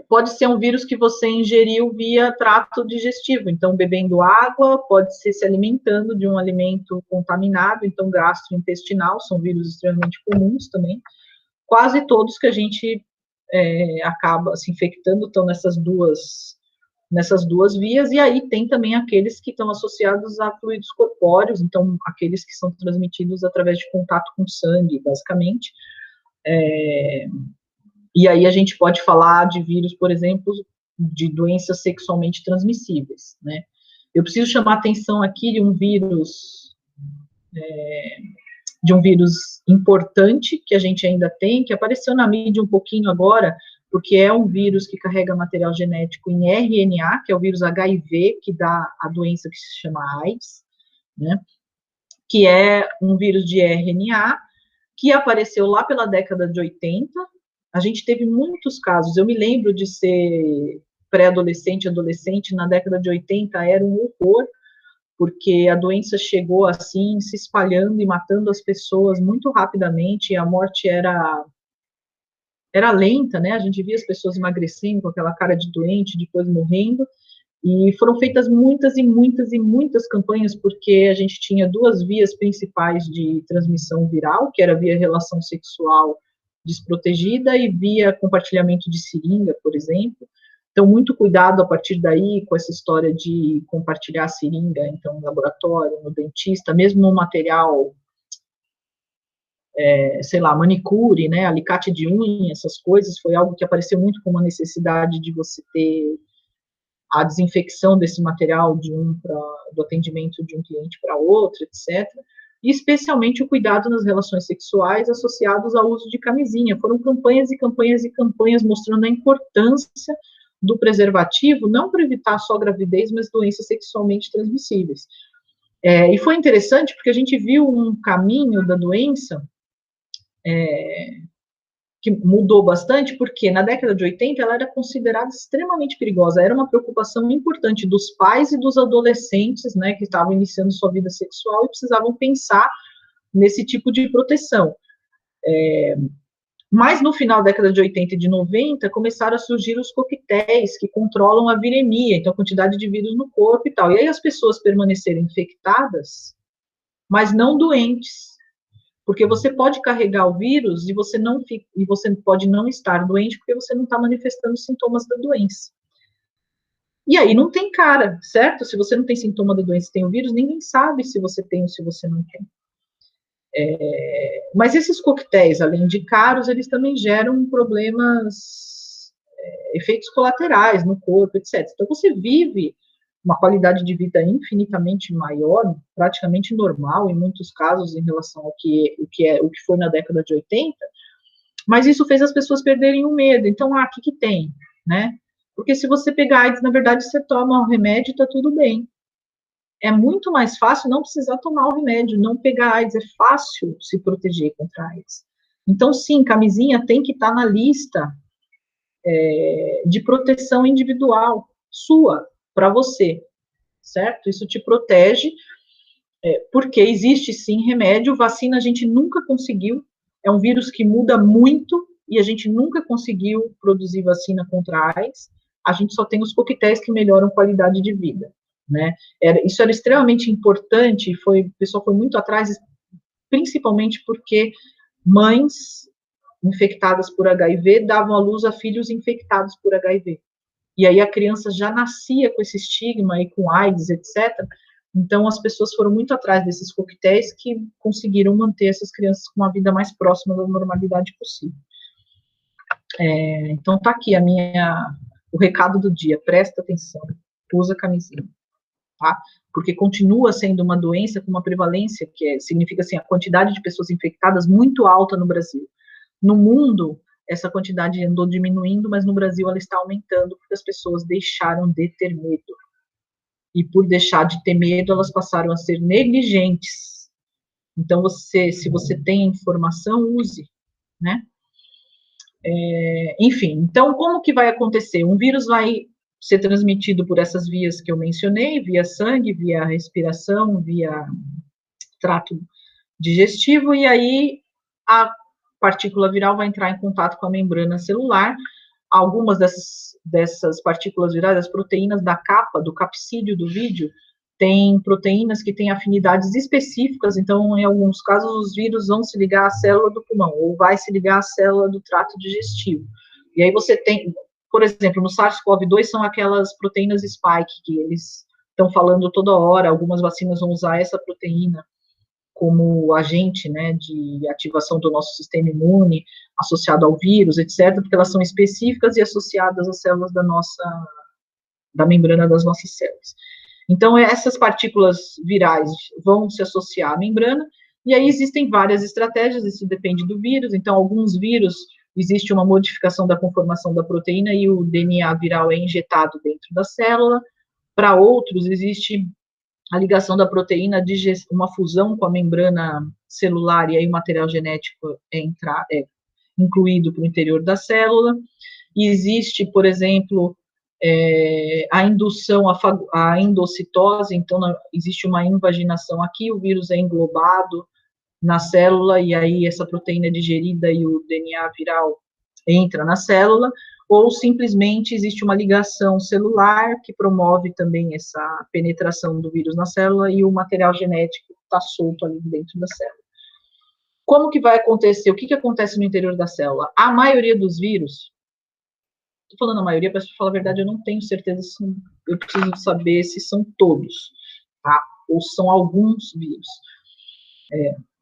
Pode ser um vírus que você ingeriu via trato digestivo, então bebendo água, pode ser se alimentando de um alimento contaminado, então gastrointestinal, são vírus extremamente comuns também. Quase todos que a gente acaba se infectando estão nessas duas vias, e aí tem também aqueles que estão associados a fluidos corpóreos, então aqueles que são transmitidos através de contato com sangue, basicamente. E aí a gente pode falar de vírus, por exemplo, de doenças sexualmente transmissíveis, né? Eu preciso chamar a atenção aqui de um vírus importante que a gente ainda tem, que apareceu na mídia um pouquinho agora, porque é um vírus que carrega material genético em RNA, que é o vírus HIV, que dá a doença que se chama AIDS, né? Que é um vírus de RNA, que apareceu lá pela década de 80, a gente teve muitos casos. Eu me lembro de ser pré-adolescente, adolescente, na década de 80, era um horror, porque a doença chegou assim, se espalhando e matando as pessoas muito rapidamente, e a morte era lenta, né? A gente via as pessoas emagrecendo com aquela cara de doente, depois morrendo, e foram feitas muitas e muitas e muitas campanhas, porque a gente tinha duas vias principais de transmissão viral, que era via relação sexual desprotegida e via compartilhamento de seringa, por exemplo. Então, muito cuidado a partir daí com essa história de compartilhar a seringa, então, no laboratório, no dentista, mesmo no material, sei lá, manicure, né, alicate de unha, essas coisas, foi algo que apareceu muito como uma necessidade de você ter a desinfecção desse material do atendimento de um cliente para outro, etc. E especialmente o cuidado nas relações sexuais associados ao uso de camisinha. Foram campanhas e campanhas e campanhas mostrando a importância do preservativo, não para evitar só gravidez, mas doenças sexualmente transmissíveis. E foi interessante porque a gente viu um caminho da doença que mudou bastante, porque na década de 80 ela era considerada extremamente perigosa, era uma preocupação importante dos pais e dos adolescentes, né, que estavam iniciando sua vida sexual e precisavam pensar nesse tipo de proteção. Mas no final da década de 80 e de 90, começaram a surgir os coquetéis que controlam a viremia, então a quantidade de vírus no corpo e tal. E aí as pessoas permaneceram infectadas, mas não doentes. Porque você pode carregar o vírus e você pode não estar doente porque você não está manifestando sintomas da doença. E aí não tem cara, certo? Se você não tem sintoma da doença e tem o vírus, ninguém sabe se você tem ou se você não tem. Mas esses coquetéis, além de caros, eles também geram problemas, efeitos colaterais no corpo, etc. Então você vive uma qualidade de vida infinitamente maior, praticamente normal em muitos casos em relação ao que foi na década de 80, mas isso fez as pessoas perderem o medo. Então, o que tem, né? Porque se você pegar AIDS, na verdade, você toma o remédio e tá tudo bem. É muito mais fácil não precisar tomar o remédio, não pegar AIDS, é fácil se proteger contra AIDS. Então, sim, camisinha tem que estar na lista de proteção individual sua, para você, certo? Isso te protege, porque existe sim remédio, vacina a gente nunca conseguiu, é um vírus que muda muito, e a gente nunca conseguiu produzir vacina contra a AIDS, a gente só tem os coquetéis que melhoram a qualidade de vida, né? Isso era extremamente importante, o pessoal foi muito atrás, principalmente porque mães infectadas por HIV davam à luz a filhos infectados por HIV. E aí a criança já nascia com esse estigma e com AIDS, etc. Então as pessoas foram muito atrás desses coquetéis que conseguiram manter essas crianças com uma vida mais próxima da normalidade possível. Então tá aqui o recado do dia, presta atenção, usa camisinha, tá? Porque continua sendo uma doença com uma prevalência significa assim, a quantidade de pessoas infectadas muito alta no Brasil. No mundo, essa quantidade andou diminuindo, mas no Brasil ela está aumentando, porque as pessoas deixaram de ter medo. E por deixar de ter medo, elas passaram a ser negligentes. Então, se você tem informação, use, né? Enfim, então, como que vai acontecer? Um vírus vai ser transmitido por essas vias que eu mencionei, via sangue, via respiração, via trato digestivo, e aí a partícula viral vai entrar em contato com a membrana celular. Algumas dessas partículas virais, as proteínas da capa, do capsídeo do vídeo, tem proteínas que têm afinidades específicas, então, em alguns casos, os vírus vão se ligar à célula do pulmão, ou vai se ligar à célula do trato digestivo. E aí você tem, por exemplo, no SARS-CoV-2 são aquelas proteínas spike, que eles estão falando toda hora, algumas vacinas vão usar essa proteína como agente, né, de ativação do nosso sistema imune, associado ao vírus, etc., porque elas são específicas e associadas às células da membrana das nossas células. Então, essas partículas virais vão se associar à membrana, e aí existem várias estratégias, isso depende do vírus. Então, alguns vírus, existe uma modificação da conformação da proteína e o DNA viral é injetado dentro da célula. Para outros, existe a ligação da proteína, uma fusão com a membrana celular, e aí o material genético é incluído para o interior da célula. E existe, por exemplo, a indução, a endocitose, então existe uma invaginação aqui, o vírus é englobado na célula, e aí essa proteína é digerida e o DNA viral entra na célula, ou simplesmente existe uma ligação celular que promove também essa penetração do vírus na célula e o material genético está solto ali dentro da célula. Como que vai acontecer? O que acontece no interior da célula? A maioria dos vírus, estou falando a maioria, para falar a verdade, eu não tenho certeza se eu preciso saber se são todos, tá? Ou são alguns vírus.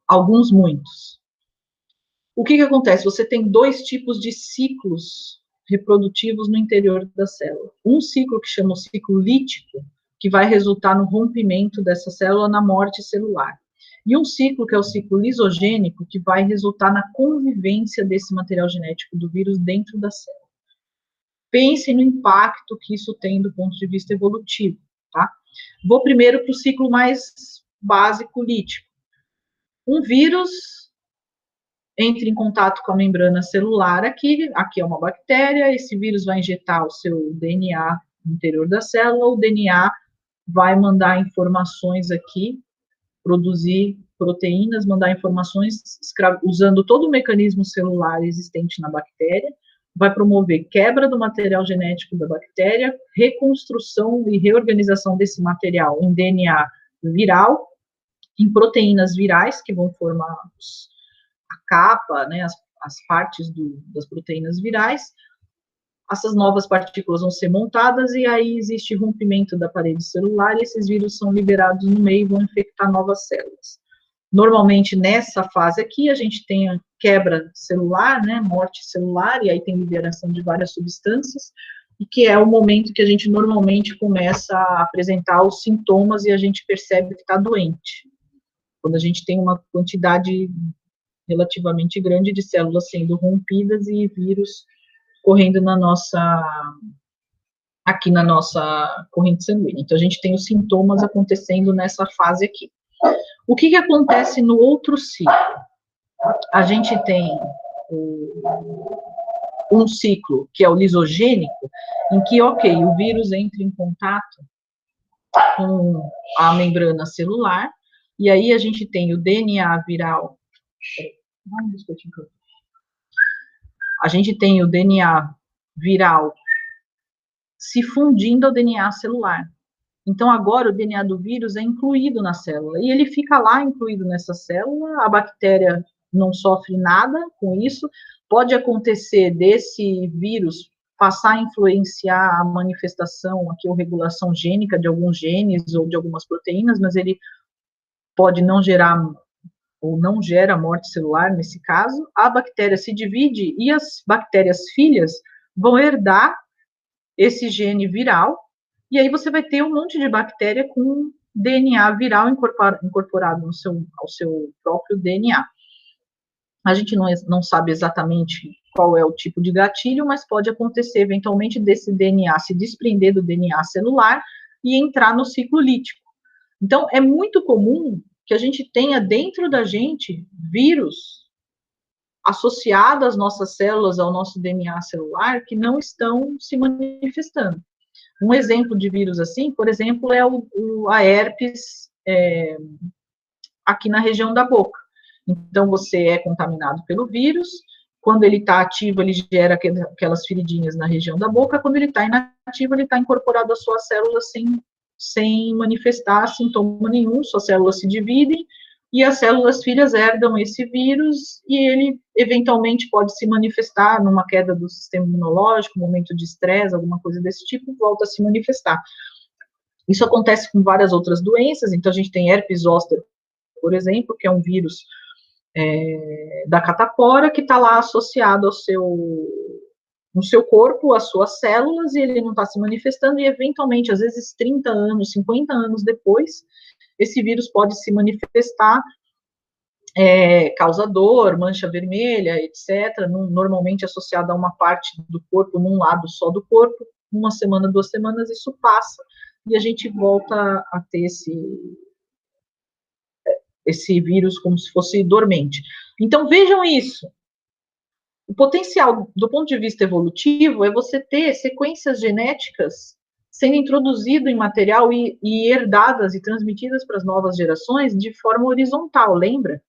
Alguns, muitos. O que acontece? Você tem dois tipos de ciclos reprodutivos no interior da célula. Um ciclo que chama o ciclo lítico, que vai resultar no rompimento dessa célula, na morte celular. E um ciclo que é o ciclo lisogênico, que vai resultar na convivência desse material genético do vírus dentro da célula. Pense no impacto que isso tem do ponto de vista evolutivo, tá? Vou primeiro para o ciclo mais básico, lítico. Um vírus entra em contato com a membrana celular aqui é uma bactéria, esse vírus vai injetar o seu DNA no interior da célula, o DNA vai mandar informações aqui, produzir proteínas, mandar informações, usando todo o mecanismo celular existente na bactéria, vai promover quebra do material genético da bactéria, reconstrução e reorganização desse material em DNA viral, em proteínas virais, que vão formar a capa, né, as partes das proteínas virais. Essas novas partículas vão ser montadas e aí existe rompimento da parede celular e esses vírus são liberados no meio e vão infectar novas células. Normalmente, nessa fase aqui, a gente tem a quebra celular, né, morte celular, e aí tem liberação de várias substâncias, e que é o momento que a gente normalmente começa a apresentar os sintomas e a gente percebe que está doente. Quando a gente tem uma quantidade relativamente grande de células sendo rompidas e vírus correndo aqui na nossa corrente sanguínea. Então, a gente tem os sintomas acontecendo nessa fase aqui. O que acontece no outro ciclo? A gente tem um ciclo que é o lisogênico, em que, ok, o vírus entra em contato com a membrana celular, e aí a gente tem o DNA viral. A gente tem o DNA viral se fundindo ao DNA celular. Então, agora o DNA do vírus é incluído na célula, e ele fica lá incluído nessa célula, a bactéria não sofre nada com isso, pode acontecer desse vírus passar a influenciar a manifestação, aqui, ou regulação gênica de alguns genes ou de algumas proteínas, mas ele pode não gerar ou não gera morte celular nesse caso. A bactéria se divide e as bactérias filhas vão herdar esse gene viral, e aí você vai ter um monte de bactéria com DNA viral incorporado ao seu próprio DNA. A gente não sabe exatamente qual é o tipo de gatilho, mas pode acontecer eventualmente desse DNA se desprender do DNA celular e entrar no ciclo lítico. Então, é muito comum que a gente tenha dentro da gente vírus associados às nossas células, ao nosso DNA celular, que não estão se manifestando. Um exemplo de vírus assim, por exemplo, é a herpes aqui na região da boca. Então, você é contaminado pelo vírus, quando ele está ativo, ele gera aquelas feridinhas na região da boca, quando ele está inativo, ele está incorporado às suas células sem manifestar sintoma nenhum, suas células se dividem, e as células filhas herdam esse vírus, e ele eventualmente pode se manifestar numa queda do sistema imunológico, momento de estresse, alguma coisa desse tipo, volta a se manifestar. Isso acontece com várias outras doenças, então a gente tem herpes zoster, por exemplo, que é um vírus da catapora, que está lá associado no seu corpo, às suas células, e ele não está se manifestando, e eventualmente, às vezes 30 anos, 50 anos depois, esse vírus pode se manifestar, causa dor, mancha vermelha, etc., normalmente associado a uma parte do corpo, num lado só do corpo, 1 semana, 2 semanas, isso passa, e a gente volta a ter esse vírus como se fosse dormente. Então, vejam isso. O potencial, do ponto de vista evolutivo, é você ter sequências genéticas sendo introduzido em material e herdadas e transmitidas para as novas gerações de forma horizontal, lembra?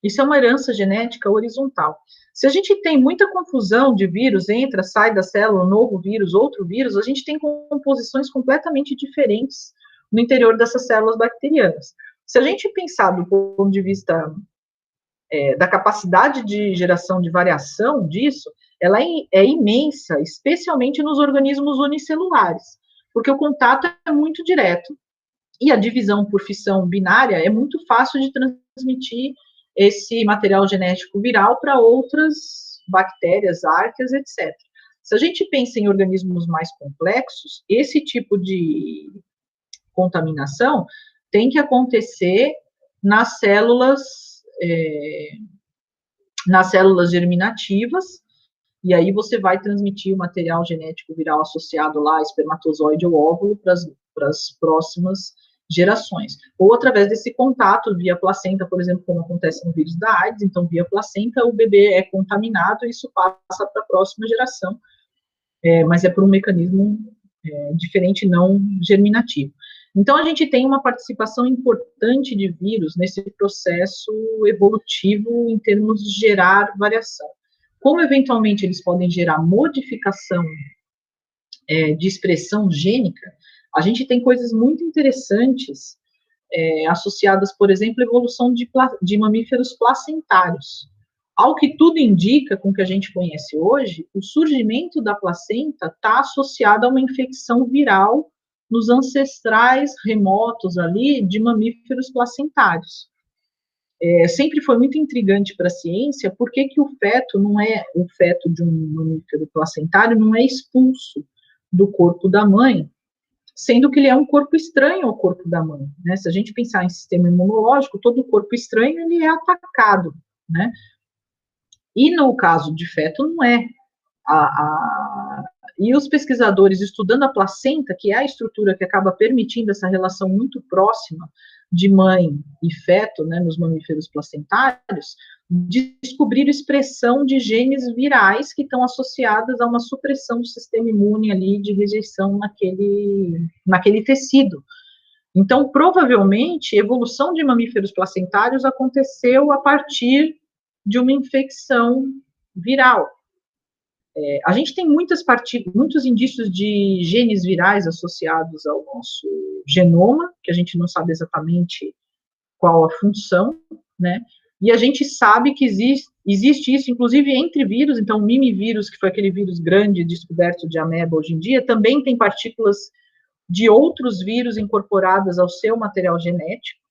Isso é uma herança genética horizontal. Se a gente tem muita confusão de vírus, entra, sai da célula, novo vírus, outro vírus, a gente tem composições completamente diferentes no interior dessas células bacterianas. Se a gente pensar do ponto de vista da capacidade de geração de variação disso, ela é imensa, especialmente nos organismos unicelulares, porque o contato é muito direto e a divisão por fissão binária é muito fácil de transmitir esse material genético viral para outras bactérias, arqueas, etc. Se a gente pensa em organismos mais complexos, esse tipo de contaminação tem que acontecer nas células germinativas, e aí você vai transmitir o material genético viral associado lá, espermatozoide ou óvulo, para as próximas gerações. Ou através desse contato via placenta, por exemplo, como acontece no vírus da AIDS, então via placenta o bebê é contaminado e isso passa para a próxima geração, mas é por um mecanismo diferente, não germinativo. Então, a gente tem uma participação importante de vírus nesse processo evolutivo em termos de gerar variação. Como, eventualmente, eles podem gerar modificação de expressão gênica, a gente tem coisas muito interessantes associadas, por exemplo, à evolução de mamíferos placentários. Ao que tudo indica, com o que a gente conhece hoje, o surgimento da placenta está associado a uma infecção viral nos ancestrais remotos ali de mamíferos placentários. Sempre foi muito intrigante para a ciência por que o feto o feto de um mamífero placentário não é expulso do corpo da mãe, sendo que ele é um corpo estranho ao corpo da mãe, né? Se a gente pensar em sistema imunológico, todo corpo estranho ele é atacado, né? E no caso de feto não é. E os pesquisadores estudando a placenta, que é a estrutura que acaba permitindo essa relação muito próxima de mãe e feto, né, nos mamíferos placentários, descobriram expressão de genes virais que estão associadas a uma supressão do sistema imune ali, de rejeição naquele tecido. Então, provavelmente, a evolução de mamíferos placentários aconteceu a partir de uma infecção viral. A gente tem muitos indícios de genes virais associados ao nosso genoma, que a gente não sabe exatamente qual a função, né? E a gente sabe que existe isso, inclusive entre vírus, então o mimivírus, que foi aquele vírus grande descoberto de ameba hoje em dia, também tem partículas de outros vírus incorporadas ao seu material genético.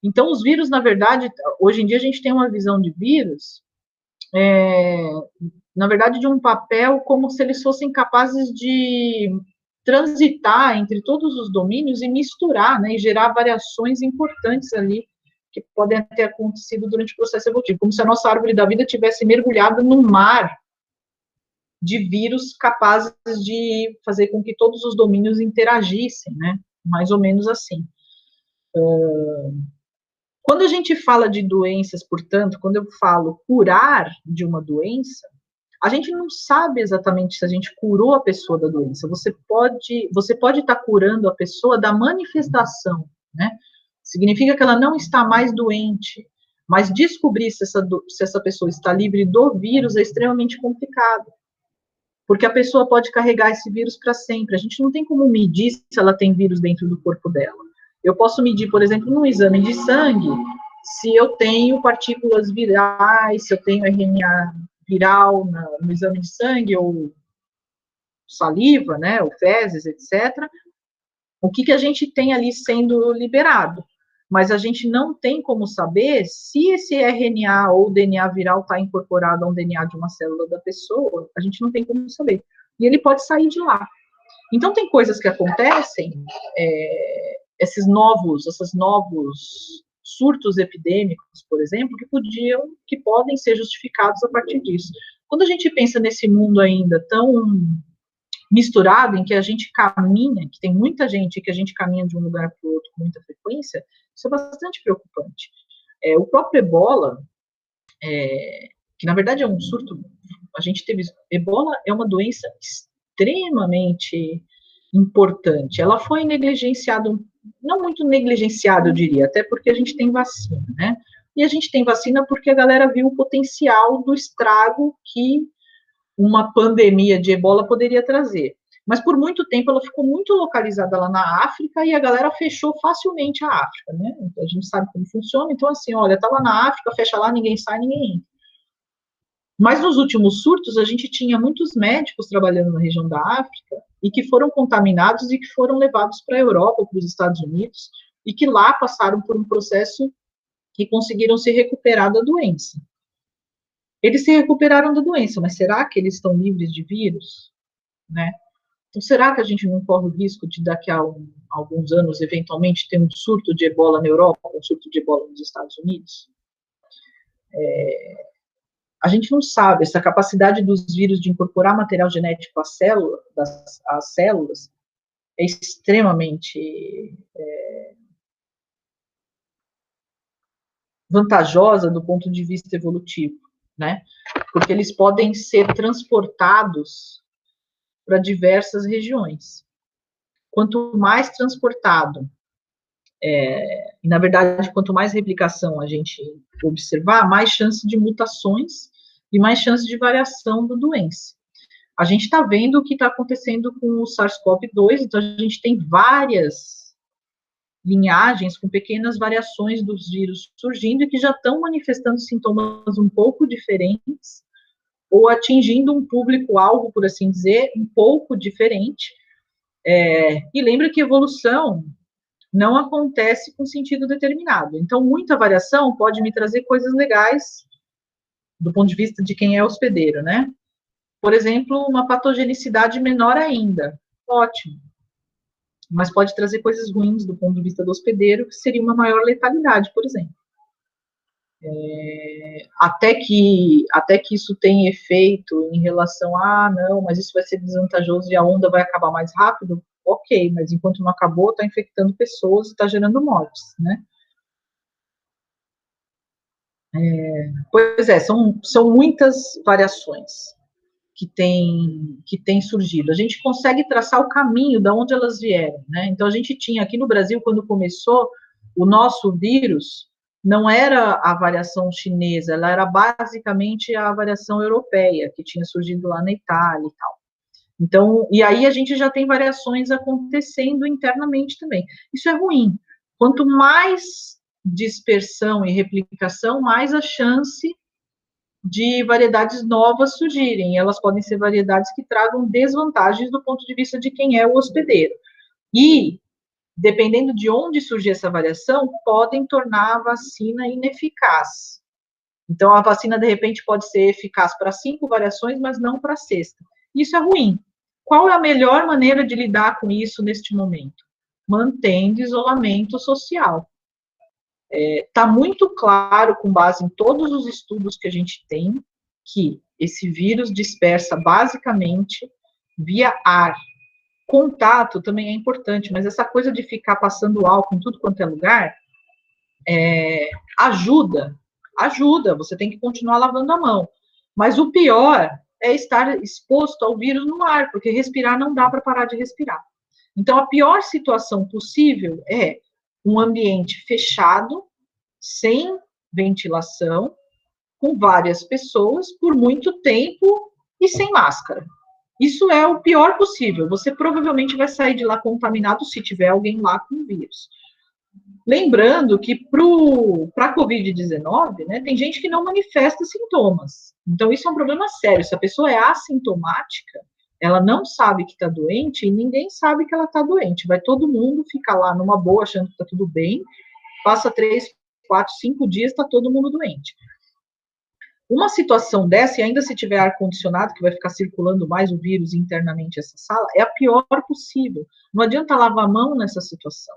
Então, os vírus, na verdade, hoje em dia a gente tem uma visão de vírus na verdade, de um papel como se eles fossem capazes de transitar entre todos os domínios e misturar, né, e gerar variações importantes ali, que podem ter acontecido durante o processo evolutivo, como se a nossa árvore da vida tivesse mergulhado num mar de vírus capazes de fazer com que todos os domínios interagissem, né, mais ou menos assim. Quando a gente fala de doenças, portanto, quando eu falo curar de uma doença, a gente não sabe exatamente se a gente curou a pessoa da doença. Você pode estar curando a pessoa da manifestação, né? Significa que ela não está mais doente, mas descobrir se essa pessoa está livre do vírus é extremamente complicado, porque a pessoa pode carregar esse vírus para sempre. A gente não tem como medir se ela tem vírus dentro do corpo dela. Eu posso medir, por exemplo, num exame de sangue, se eu tenho partículas virais, se eu tenho RNA viral no exame de sangue, ou saliva, né, ou fezes, etc., o que a gente tem ali sendo liberado. Mas a gente não tem como saber se esse RNA ou DNA viral está incorporado a um DNA de uma célula da pessoa, a gente não tem como saber. E ele pode sair de lá. Então, tem coisas que acontecem, esses novos surtos epidêmicos, por exemplo, que podem ser justificados a partir disso. Quando a gente pensa nesse mundo ainda tão misturado, em que a gente caminha, que tem muita gente que a gente caminha de um lugar para o outro com muita frequência, isso é bastante preocupante. O próprio Ebola, que na verdade é um surto a gente teve, ebola é uma doença extremamente importante, ela foi negligenciada, não muito negligenciada, eu diria, até porque a gente tem vacina, né? E a gente tem vacina porque a galera viu o potencial do estrago que uma pandemia de ebola poderia trazer. Mas por muito tempo ela ficou muito localizada lá na África e a galera fechou facilmente a África, né? A gente sabe como funciona, então assim, olha, tá lá na África, fecha lá, ninguém sai, ninguém entra. Mas nos últimos surtos, a gente tinha muitos médicos trabalhando na região da África e que foram contaminados e que foram levados para a Europa, para os Estados Unidos, e que lá passaram por um processo que conseguiram se recuperar da doença. Eles se recuperaram da doença, mas será que eles estão livres de vírus? Né? Então, será que a gente não corre o risco de, daqui a alguns anos, eventualmente, ter um surto de ebola na Europa, um surto de ebola nos Estados Unidos? A gente não sabe, essa capacidade dos vírus de incorporar material genético às células é extremamente vantajosa do ponto de vista evolutivo, né? Porque eles podem ser transportados para diversas regiões. Quanto mais transportado, e na verdade, quanto mais replicação a gente observar, mais chance de mutações e mais chance de variação da doença. A gente está vendo o que está acontecendo com o SARS-CoV-2, então a gente tem várias linhagens com pequenas variações dos vírus surgindo e que já estão manifestando sintomas um pouco diferentes ou atingindo um público-alvo, por assim dizer, um pouco diferente. E lembra que evolução não acontece com sentido determinado. Então, muita variação pode me trazer coisas legais do ponto de vista de quem é hospedeiro, né? Por exemplo, uma patogenicidade menor ainda. Ótimo. Mas pode trazer coisas ruins do ponto de vista do hospedeiro, que seria uma maior letalidade, por exemplo. Até que isso tenha efeito em relação a, não, mas isso vai ser desvantajoso e a onda vai acabar mais rápido, ok, mas enquanto não acabou, está infectando pessoas e está gerando mortes, né? Pois é, são muitas variações que têm surgido. A gente consegue traçar o caminho de onde elas vieram, né? Então, a gente tinha aqui no Brasil, quando começou, o nosso vírus não era a variação chinesa, ela era basicamente a variação europeia, que tinha surgido lá na Itália e tal. Então, e aí a gente já tem variações acontecendo internamente também. Isso é ruim. Quanto mais dispersão e replicação, mais a chance de variedades novas surgirem. Elas podem ser variedades que tragam desvantagens do ponto de vista de quem é o hospedeiro. E, dependendo de onde surgir essa variação, podem tornar a vacina ineficaz. Então, a vacina, de repente, pode ser eficaz para 5 variações, mas não para a sexta. Isso é ruim. Qual é a melhor maneira de lidar com isso neste momento? Mantendo isolamento social. Está muito claro, com base em todos os estudos que a gente tem, que esse vírus dispersa basicamente via ar. Contato também é importante, mas essa coisa de ficar passando álcool em tudo quanto é lugar, ajuda, você tem que continuar lavando a mão. Mas o pior é estar exposto ao vírus no ar, porque respirar não dá para parar de respirar. Então, a pior situação possível é um ambiente fechado, sem ventilação, com várias pessoas, por muito tempo e sem máscara. Isso é o pior possível. Você provavelmente vai sair de lá contaminado se tiver alguém lá com o vírus. Lembrando que para a Covid-19, né, tem gente que não manifesta sintomas. Então, isso é um problema sério. Se a pessoa é assintomática, ela não sabe que está doente e ninguém sabe que ela está doente. Vai todo mundo ficar lá numa boa, achando que está tudo bem, passa 3, 4, 5 dias, está todo mundo doente. Uma situação dessa, e ainda se tiver ar-condicionado, que vai ficar circulando mais o vírus internamente essa sala, é a pior possível. Não adianta lavar a mão nessa situação.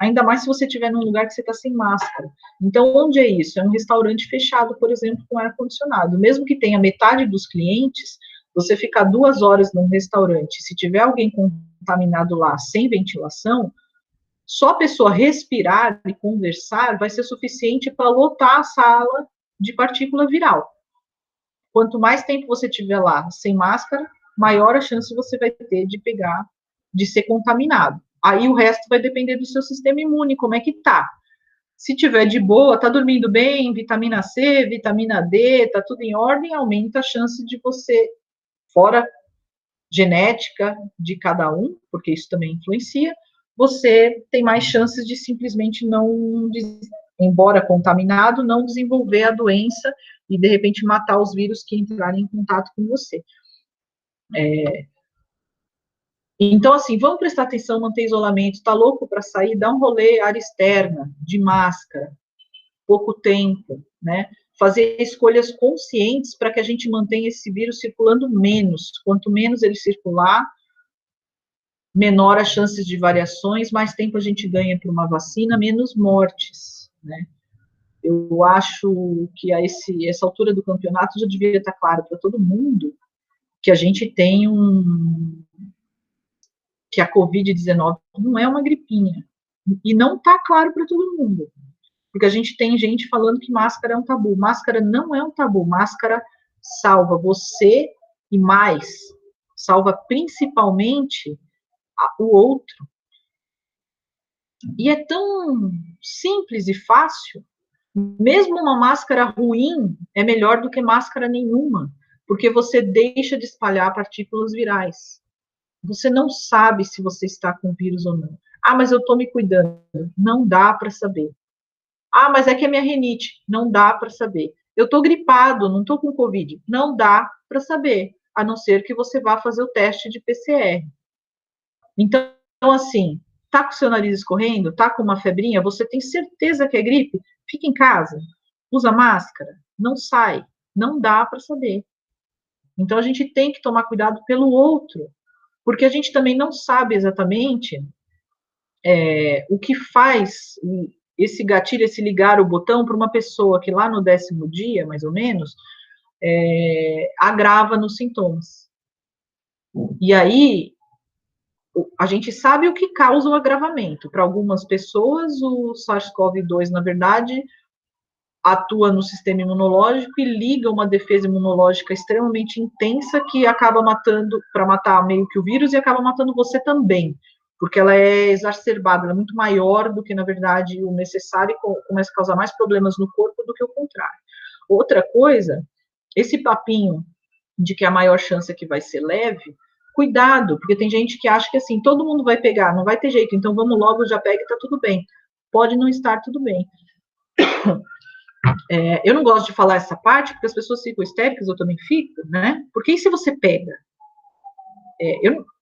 Ainda mais se você estiver num lugar que você está sem máscara. Então, onde é isso? É um restaurante fechado, por exemplo, com ar-condicionado. Mesmo que tenha metade dos clientes, você ficar 2 horas num restaurante, se tiver alguém contaminado lá, sem ventilação, só a pessoa respirar e conversar vai ser suficiente para lotar a sala de partícula viral. Quanto mais tempo você tiver lá sem máscara, maior a chance você vai ter de pegar, de ser contaminado. Aí o resto vai depender do seu sistema imune, como é que tá. Se tiver de boa, tá dormindo bem, vitamina C, vitamina D, tá tudo em ordem, aumenta a chance de você, fora genética de cada um, porque isso também influencia, você tem mais chances de simplesmente não, embora contaminado, não desenvolver a doença e, de repente, matar os vírus que entrarem em contato com você. Então, assim, vamos prestar atenção, manter isolamento, tá louco para sair, dá um rolê, área externa, de máscara, pouco tempo, né? Fazer escolhas conscientes para que a gente mantenha esse vírus circulando menos. Quanto menos ele circular, menor as chances de variações, mais tempo a gente ganha para uma vacina, menos mortes, né? Eu acho que a essa altura do campeonato já devia estar claro para todo mundo que a gente tem que a Covid-19 não é uma gripinha. E não está claro para todo mundo. Porque a gente tem gente falando que máscara é um tabu. Máscara não é um tabu. Máscara salva você e mais. Salva principalmente o outro. E é tão simples e fácil. Mesmo uma máscara ruim é melhor do que máscara nenhuma, porque você deixa de espalhar partículas virais. Você não sabe se você está com vírus ou não. Ah, mas eu estou me cuidando. Não dá para saber. Ah, mas é que é minha rinite. Não dá para saber. Eu estou gripado, não estou com Covid. Não dá para saber, a não ser que você vá fazer o teste de PCR. Então, assim, tá com o seu nariz escorrendo, tá com uma febrinha, você tem certeza que é gripe? Fica em casa, usa máscara, não sai, não dá para saber. Então, a gente tem que tomar cuidado pelo outro, porque a gente também não sabe exatamente o que faz esse gatilho, esse ligar o botão para uma pessoa que lá no 10º dia, mais ou menos, agrava nos sintomas. E aí, a gente sabe o que causa o agravamento. Para algumas pessoas, o SARS-CoV-2, na verdade, atua no sistema imunológico e liga uma defesa imunológica extremamente intensa que acaba matando, para matar meio que o vírus, e acaba matando você também, porque ela é exacerbada, ela é muito maior do que, na verdade, o necessário e começa a causar mais problemas no corpo do que o contrário. Outra coisa, esse papinho de que a maior chance é que vai ser leve, cuidado, porque tem gente que acha que assim, todo mundo vai pegar, não vai ter jeito, então vamos logo, já pega e tá tudo bem. Pode não estar tudo bem. Eu não gosto de falar essa parte, porque as pessoas ficam histéricas, eu também fico, né? Porque e se você pega?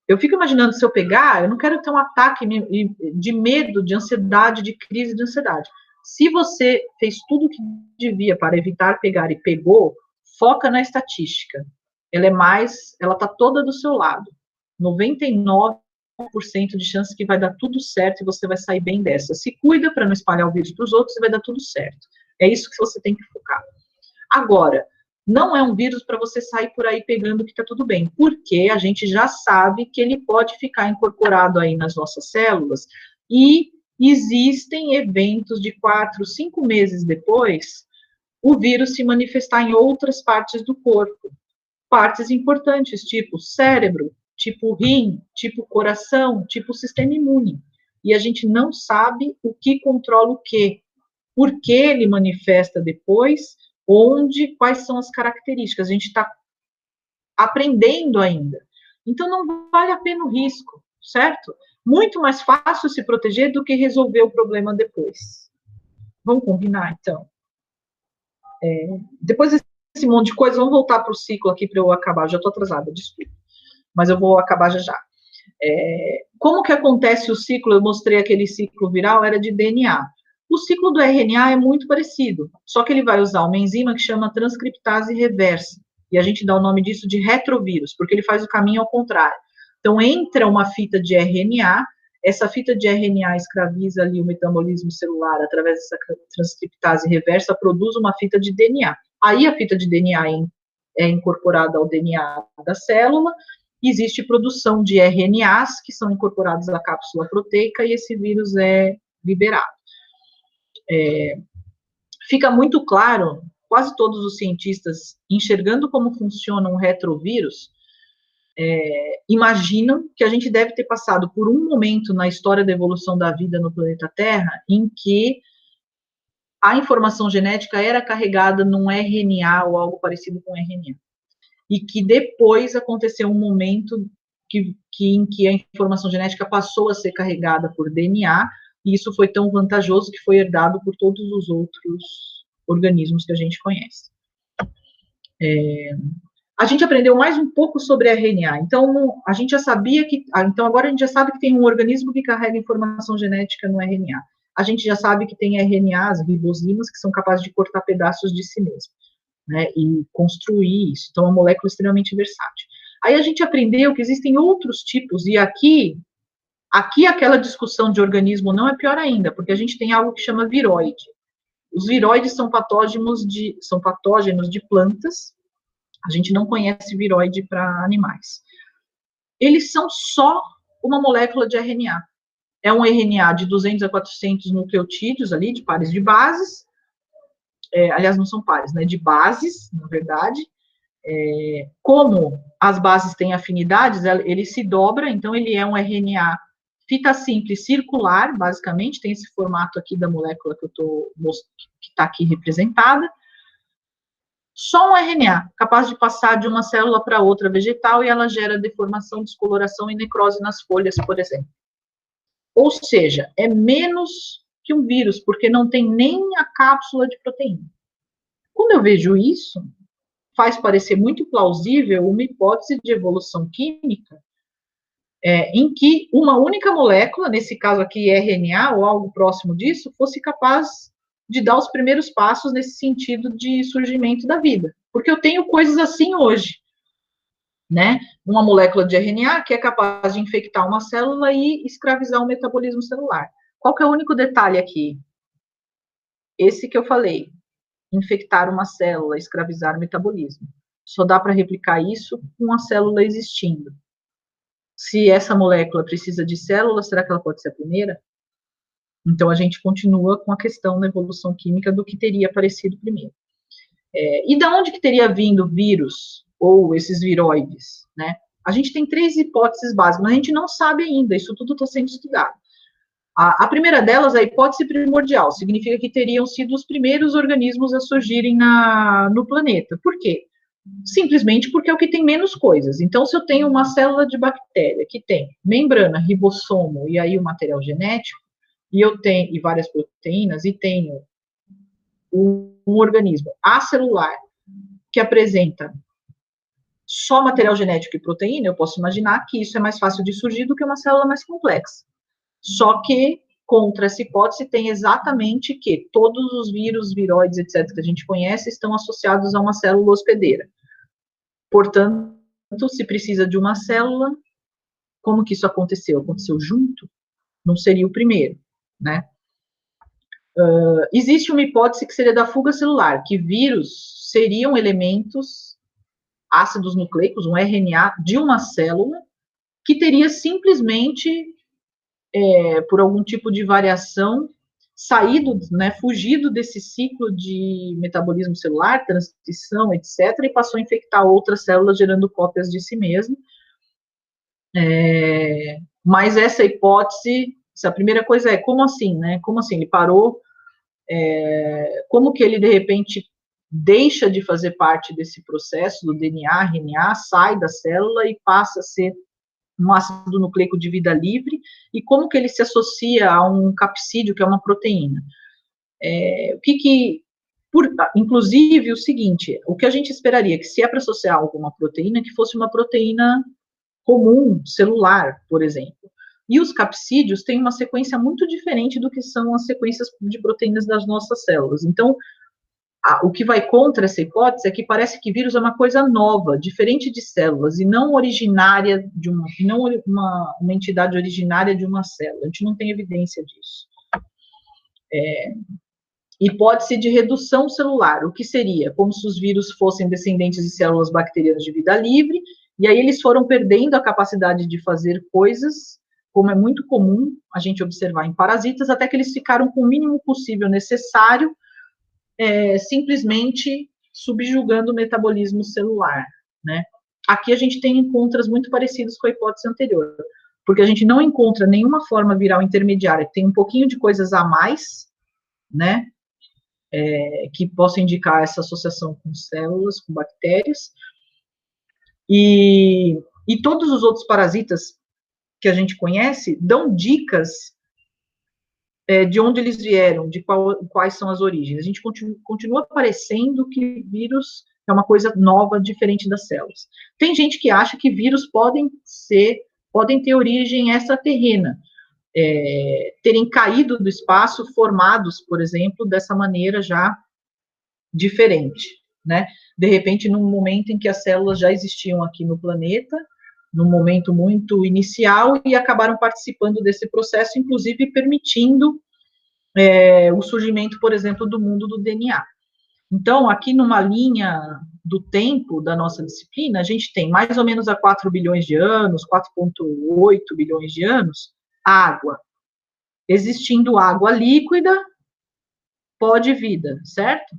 Eu fico imaginando, se eu pegar, eu não quero ter um ataque de medo, de ansiedade, de crise de ansiedade. Se você fez tudo o que devia para evitar pegar e pegou, foca na estatística. Ela está toda do seu lado. 99% de chance que vai dar tudo certo e você vai sair bem dessa. Se cuida para não espalhar o vírus para os outros e vai dar tudo certo. É isso que você tem que focar. Agora, não é um vírus para você sair por aí pegando que está tudo bem, porque a gente já sabe que ele pode ficar incorporado aí nas nossas células e existem eventos de 4, 5 meses depois, o vírus se manifestar em outras partes do corpo, partes importantes, tipo cérebro, tipo rim, tipo coração, tipo sistema imune. E a gente não sabe o que controla o quê, por que ele manifesta depois, onde, quais são as características. A gente está aprendendo ainda. Então, não vale a pena o risco, certo? Muito mais fácil se proteger do que resolver o problema depois. Vamos combinar, então? Depois desse monte de coisa, vamos voltar para o ciclo aqui para eu acabar. Já estou atrasada, desculpa. Mas eu vou acabar já já. Como que acontece o ciclo? Eu mostrei aquele ciclo viral, era de DNA. O ciclo do RNA é muito parecido, só que ele vai usar uma enzima que chama transcriptase reversa, e a gente dá o nome disso de retrovírus, porque ele faz o caminho ao contrário. Então, entra uma fita de RNA, essa fita de RNA escraviza ali o metabolismo celular através dessa transcriptase reversa, produz uma fita de DNA. Aí a fita de DNA é incorporada ao DNA da célula, existe produção de RNAs que são incorporados à cápsula proteica e esse vírus é liberado. Fica muito claro quase todos os cientistas, enxergando como funciona um retrovírus, imaginam que a gente deve ter passado por um momento na história da evolução da vida no planeta Terra em que a informação genética era carregada num RNA ou algo parecido com RNA. E que depois aconteceu um momento em que a informação genética passou a ser carregada por DNA, e isso foi tão vantajoso que foi herdado por todos os outros organismos que a gente conhece. A gente aprendeu mais um pouco sobre RNA, então a gente já sabia que, então agora a gente já sabe que tem um organismo que carrega informação genética no RNA. A gente já sabe que tem RNAs, ribosimas, que são capazes de cortar pedaços de si mesmo, né, e construir isso. Então, é uma molécula extremamente versátil. Aí a gente aprendeu que existem outros tipos, e aqui aquela discussão de organismo não é pior ainda, porque a gente tem algo que chama viroide. Os viroides são patógenos de plantas. A gente não conhece viroide para animais. Eles são só uma molécula de RNA. É um RNA de 200 a 400 nucleotídeos ali, de pares de bases. Aliás, não são pares, né? De bases, na verdade. Como as bases têm afinidades, ele se dobra, então ele é um RNA fita simples circular, basicamente, tem esse formato aqui da molécula que está aqui representada. Só um RNA, capaz de passar de uma célula para outra vegetal, e ela gera deformação, descoloração e necrose nas folhas, por exemplo. Ou seja, é menos que um vírus, porque não tem nem a cápsula de proteína. Quando eu vejo isso, faz parecer muito plausível uma hipótese de evolução química em que uma única molécula, nesse caso aqui RNA ou algo próximo disso, fosse capaz de dar os primeiros passos nesse sentido de surgimento da vida. Porque eu tenho coisas assim hoje, né? Uma molécula de RNA que é capaz de infectar uma célula e escravizar o metabolismo celular. Qual que é o único detalhe aqui? Esse que eu falei, infectar uma célula, escravizar o metabolismo. Só dá para replicar isso com a célula existindo. Se essa molécula precisa de células, será que ela pode ser a primeira? Então, a gente continua com a questão da evolução química do que teria aparecido primeiro. E da onde que teria vindo vírus, ou esses viroides, né? A gente tem 3 hipóteses básicas, mas a gente não sabe ainda, isso tudo está sendo estudado. A primeira delas, a hipótese primordial, significa que teriam sido os primeiros organismos a surgirem no planeta. Por quê? Simplesmente porque é o que tem menos coisas. Então, se eu tenho uma célula de bactéria que tem membrana, ribossomo e aí o material genético, e várias proteínas, e tenho um organismo acelular que apresenta só material genético e proteína, eu posso imaginar que isso é mais fácil de surgir do que uma célula mais complexa. Só que, contra essa hipótese, tem exatamente que todos os vírus, viroides, etc., que a gente conhece, estão associados a uma célula hospedeira. Portanto, se precisa de uma célula, como que isso aconteceu? Aconteceu junto? Não seria o primeiro, né? Existe uma hipótese que seria da fuga celular, que vírus seriam elementos ácidos nucleicos, um RNA, de uma célula, que teria simplesmente, por algum tipo de variação, saído, né, fugido desse ciclo de metabolismo celular, transcrição, etc., e passou a infectar outras células, gerando cópias de si mesmo. Mas essa hipótese, a primeira coisa é, como assim, né? Como assim? Ele parou, como que ele, de repente, deixa de fazer parte desse processo do DNA, RNA, sai da célula e passa a ser um ácido nucleico de vida livre, e como que ele se associa a um capsídeo, que é uma proteína. Inclusive, o seguinte, o que a gente esperaria, que se é para associar alguma proteína, que fosse uma proteína comum, celular, por exemplo. E os capsídeos têm uma sequência muito diferente do que são as sequências de proteínas das nossas células. Então, o que vai contra essa hipótese é que parece que vírus é uma coisa nova, diferente de células, e não originária não uma entidade originária de uma célula. A gente não tem evidência disso. Hipótese de redução celular, o que seria? Como se os vírus fossem descendentes de células bacterianas de vida livre, e aí eles foram perdendo a capacidade de fazer coisas, como é muito comum a gente observar em parasitas, até que eles ficaram com o mínimo possível necessário simplesmente subjugando o metabolismo celular, né? Aqui a gente tem encontros muito parecidos com a hipótese anterior, porque a gente não encontra nenhuma forma viral intermediária, tem um pouquinho de coisas a mais, né, que possa indicar essa associação com células, com bactérias, e todos os outros parasitas que a gente conhece dão dicas de onde eles vieram, de quais são as origens. A gente continua parecendo que vírus é uma coisa nova, diferente das células. Tem gente que acha que vírus podem ter origem extraterrena, terem caído do espaço, formados, por exemplo, dessa maneira já diferente, né? De repente, num momento em que as células já existiam aqui no planeta, num momento muito inicial, e acabaram participando desse processo, inclusive permitindo o surgimento, por exemplo, do mundo do DNA. Então, aqui numa linha do tempo da nossa disciplina, a gente tem mais ou menos há 4 bilhões de anos, 4,8 bilhões de anos, água. Existindo água líquida, pode vida, certo?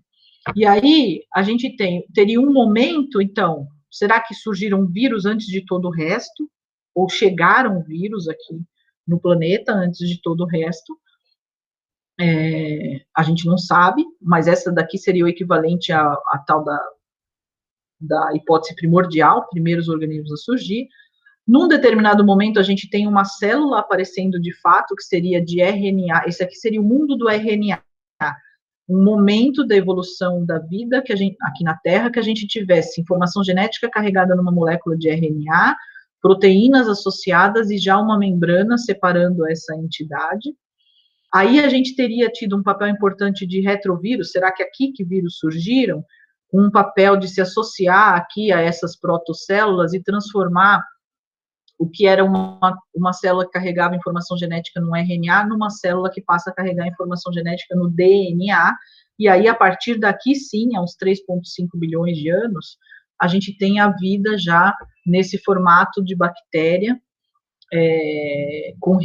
E aí, a gente teria um momento, então, será que surgiram vírus antes de todo o resto? Ou chegaram vírus aqui no planeta antes de todo o resto? A gente não sabe, mas essa daqui seria o equivalente a tal da hipótese primordial, primeiros organismos a surgir. Num determinado momento, a gente tem uma célula aparecendo de fato, que seria de RNA, esse aqui seria o mundo do RNA, um momento da evolução da vida que a gente, aqui na Terra, que a gente tivesse informação genética carregada numa molécula de RNA, proteínas associadas e já uma membrana separando essa entidade. Aí a gente teria tido um papel importante de retrovírus, será que aqui que vírus surgiram? Um papel de se associar aqui a essas protocélulas e transformar o que era uma célula que carregava informação genética no RNA numa célula que passa a carregar informação genética no DNA, e aí a partir daqui sim, há uns 3,5 bilhões de anos, a gente tem a vida já nesse formato de bactéria, com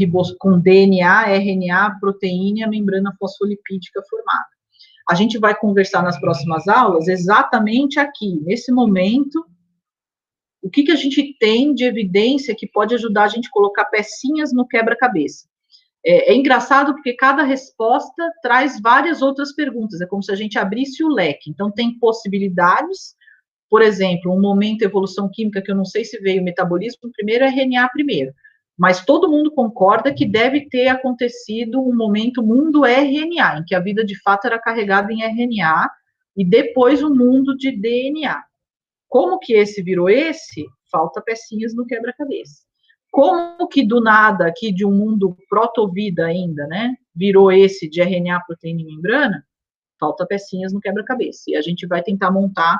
DNA, RNA, proteína e a membrana fosfolipídica formada. A gente vai conversar nas próximas aulas exatamente aqui, nesse momento, o que a gente tem de evidência que pode ajudar a gente a colocar pecinhas no quebra-cabeça. É engraçado porque cada resposta traz várias outras perguntas, é como se a gente abrisse o leque. Então, tem possibilidades, por exemplo, um momento de evolução química que eu não sei se veio metabolismo primeiro, RNA primeiro, mas todo mundo concorda que deve ter acontecido um momento mundo RNA, em que a vida de fato era carregada em RNA, e depois um mundo de DNA. Como que esse virou esse? Falta pecinhas no quebra-cabeça. Como que do nada, aqui de um mundo protovida ainda, né, virou esse de RNA, proteína e membrana? Falta pecinhas no quebra-cabeça. E a gente vai tentar montar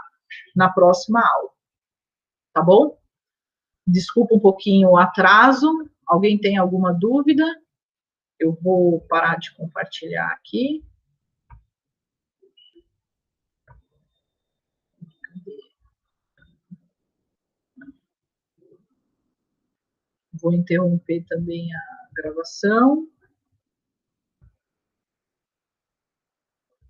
na próxima aula. Tá bom? Desculpa um pouquinho o atraso. Alguém tem alguma dúvida? Eu vou parar de compartilhar aqui. Vou interromper também a gravação.